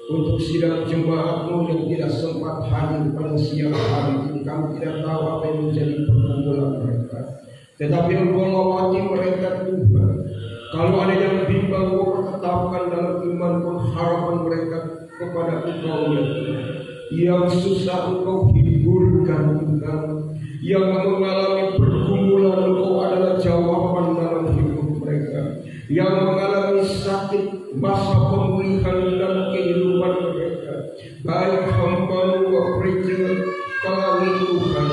Untuk sidang jemaatmu yang tidak sempat hadir pada siang hari ini, kami tidak tahu apa yang menjadi pergumulan mereka. Tetapi Engkau mengawasi mereka Tuhan. Kalau ada yang bimbang, Engkau tetapkan dalam iman pengharapan mereka kepada Engkau ya Tuhan. Yang susah Engkau hiburkan Tuhan. Yang mengalami pergumulan Engkau adalah jawaban dalam hidup mereka. Yang mengalami sakit, masa pemulihan dalam kehidupan mereka. Baik hamba-Mu gereja Pelangi Tuhan,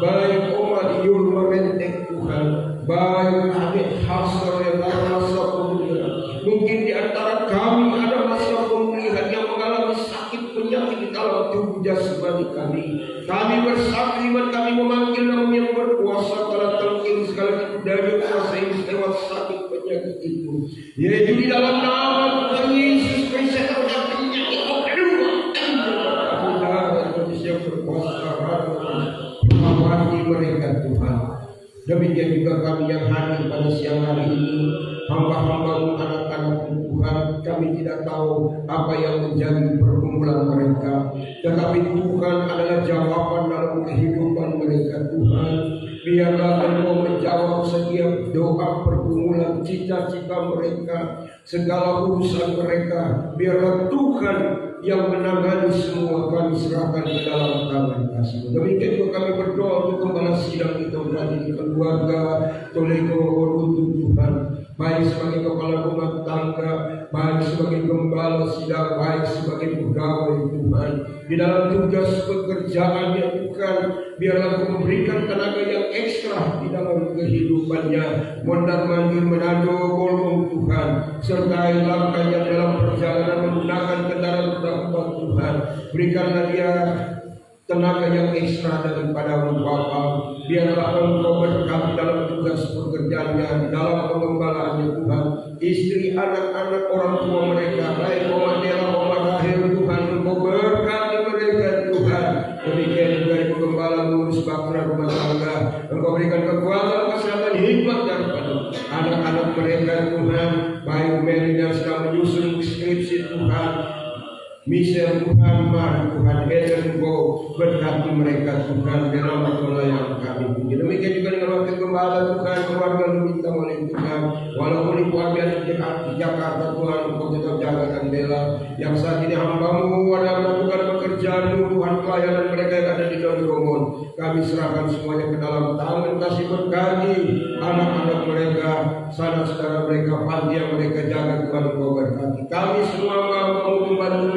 baik umat Yul Merentek Tuhan, baik adik Hasar yang dalam masa pemulihan. Mungkin di antara kami ada masa pemulihan yang mengalami sakit penyakit di dalam tubuh jasmani kami. Kami bersaksi dan kami memanggil nama yang berkuasa telah terkini segala itu dari kuasa ini lewat sakit penyakit itu. Yaitu di dalam nama Tuhan Yesus Kristus yang penyakit yang berkuasa mengawasi mereka Tuhan. Demikian juga kami yang hadir pada siang hari ini, hamba-hamba-Mu, anak-anak-Mu Tuhan. Kami tidak tahu apa yang menjadi pergumulan mereka, tetapi Tuhan adalah jawaban dalam kehidupan mereka Tuhan. Biarlah Engkau menjawab setiap doa, pergumulan, cita-cita mereka, segala urusan mereka. Biarlah Tuhan yang menangani semua, kami serahkan ke dalam tangan kasih. Demikian juga kami berdoa untuk kembali sidang kita berada di keluarga Toledo untuk Tuhan, baik sebagai kepala rumah tangga, baik sebagai gembala sidang, baik sebagai pegawai Tuhan di dalam tugas pekerjaannya Tuhan. Biarlah Kau memberikan tenaga yang ekstra di dalam kehidupannya, mondar-mandir menado golong Tuhan, sertai langkahnya dalam perjalanan menggunakan kendaraan roda Tuhan. Berikanlah dia tenaga yang ekstra daripada Bapa. Biarlah Engkau berkati dalam tugas pekerjaannya, dalam pengembalaannya Tuhan. Istri, anak-anak, orang tua mereka, baik Oma Dela, Oma Rahel Tuhan, Engkau berkati mereka Tuhan. Demikian juga di pengembala mengurus bakra rumah tangga, Engkau berikan kekuatan, kesehatan, hikmat daripada anak-anak mereka Tuhan. Baik Mary yang sedang menyusun skripsi Tuhan, Michelle Tuhan, Mari Tuhan, Eden Engkau berkati mereka Tuhan, dalam nama yang kami puji. Demikian juga dengan wakil gembala Tuhan, keluarga minta oleh Tuhan, walaupun ibu Abi ada di Jakarta Tuhan, Engkau tetap jaga dan bela. Yang saat ini hamba-Mu ada melakukan pekerjaan Tuhan, pelayanan mereka yang ada di Dondrongon, kami serahkan semuanya ke dalam tangan kasih berkati anak-anak mereka, saudara-saudara mereka, panti yang mereka jaga Tuhan, Engkau berkati. Kami semua mau membantu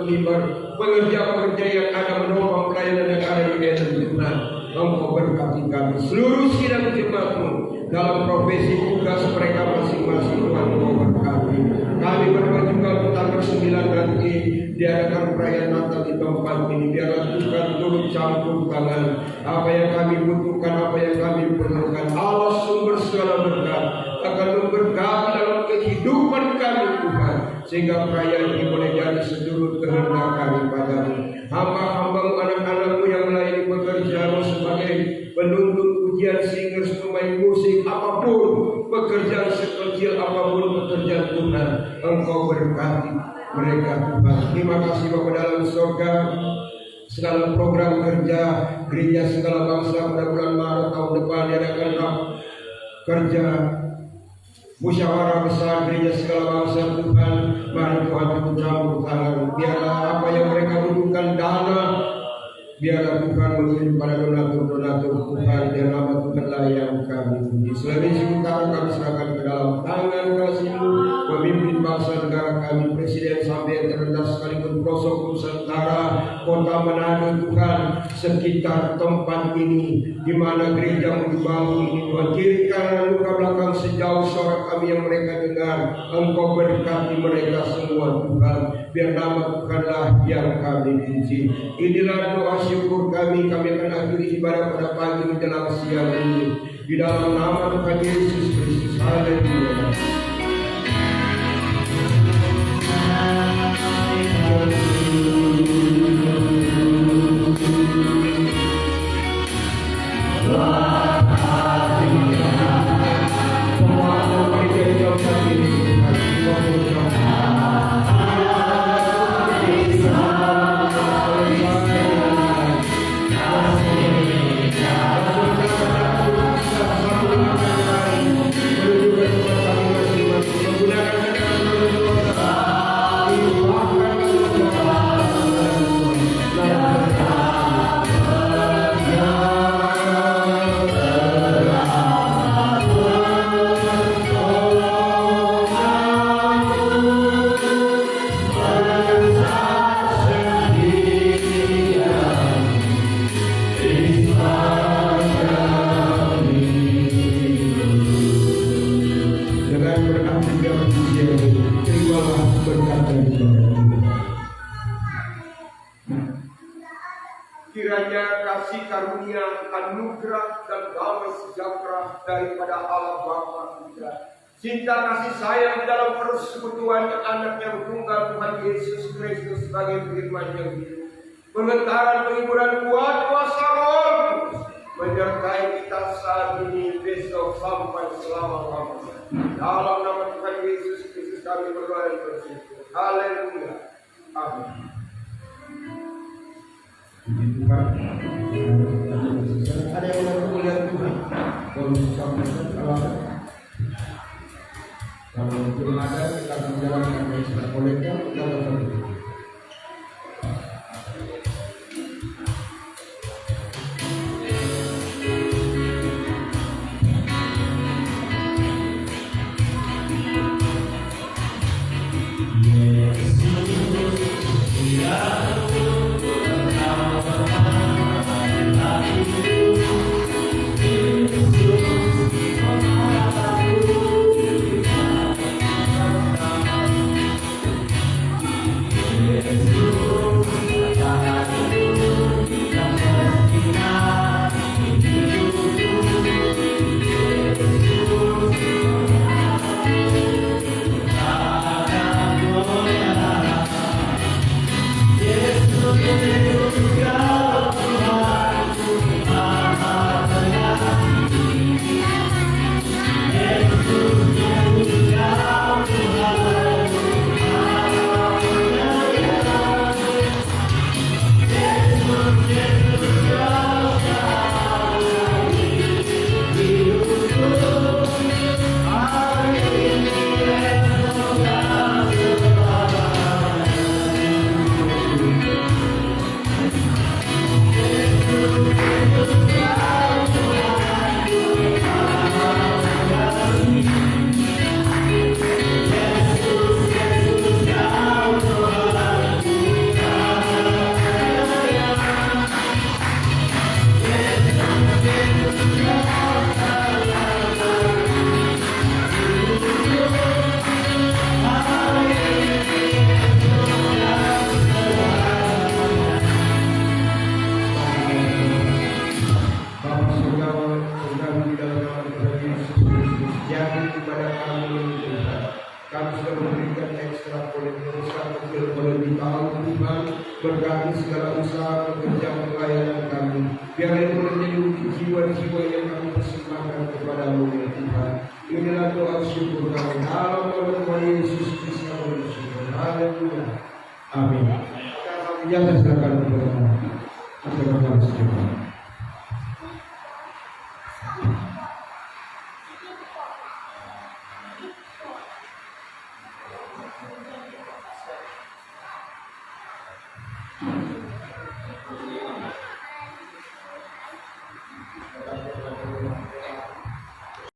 libar pekerja-pekerja yang ada menopang pelayanan yang ada di Eden Tuhan. Engkau berkati kami seluruh sidang jemaat-Mu dalam profesi tugas mereka masing-masing Tuhan, Engkau berkati. Kami berdoa juga untuk tanggal 9 nanti diadakan perayaan Natal di tempat ini. Biarlah Tuhan turut campur tangan apa yang kami butuhkan, apa yang kami perlukan. Allah sumber segala berkat akan memberkati dalam kehidupan kami Tuhan, sehingga perayaan ini boleh jadi seturut kehendak kami padamu. Hamba-hamba-Mu, anak-anak-Mu yang melayani pekerjaan sebagai penuntut ujian, singer, pemain musik, apapun pekerjaan sekecil apapun pekerjaan Tuhan, Engkau berkati mereka Tuhan. Terima kasih Bapa dalam surga. Segala program kerja gereja segala bangsa pada bulan Maret tahun depan diadakan kerja musyawarah besar gereja segala bangsa Tuhan. Mari Tuhan ikut campur tangan. Biarlah apa yang mereka butuhkan dana, biarlah Tuhan mengirim pada donatur-donatur Tuhan. Biar nama Tuhan lah yang kami puji. Selain sementara kami serahkan ke dalam tangan kasih-Mu, pemimpin bangsa negara kami, presiden sampai yang terendah sekalipun pelosok Nusantara, kota Manado Tuhan, sekitar tempat ini, di mana gereja dibangun ini Tuhan, kiri kanan luka belakang sejauh suara kami yang mereka dengar, Engkau berkati mereka semua Tuhan. Biar nama Tuhanlah yang kami puji. Inilah doa syukur kami akan akhiri ibadah pada pagi menjelang siang ini. Di dalam nama Tuhan Yesus Kristus. Haleluya. Satu damai sejahtera daripada Allah Bapa kita. Cinta kasih sayang dalam persekutuan anak yang tunggal Tuhan Yesus Kristus sebagai firman yang hidup. Pengentaran penghiburan kuat kuasa Roh Kudus menyertai kita saat ini, besok sampai selama-lamanya. Dalam nama Tuhan Yesus Kristus kami berdoa dan bersyukur. Haleluya. Amin. Puji Tuhan. Ada yang mau melihat Tuhan? Kalau sampaikan kalau belum ada, kita akan menjalankan istilah kolektor dalam satu. Berkati segala usaha pekerjaan pelayanan kami. Biar itu menjadi jiwa-jiwa yang kami persembahkan kepada-Mu ya Tuhan. Inilah doa syukur kami. Dalam nama Tuhan Yesus Kristus kami bersyukur. Haleluya. Amin. Yang saya silakan kepada masyarakat sejahtera.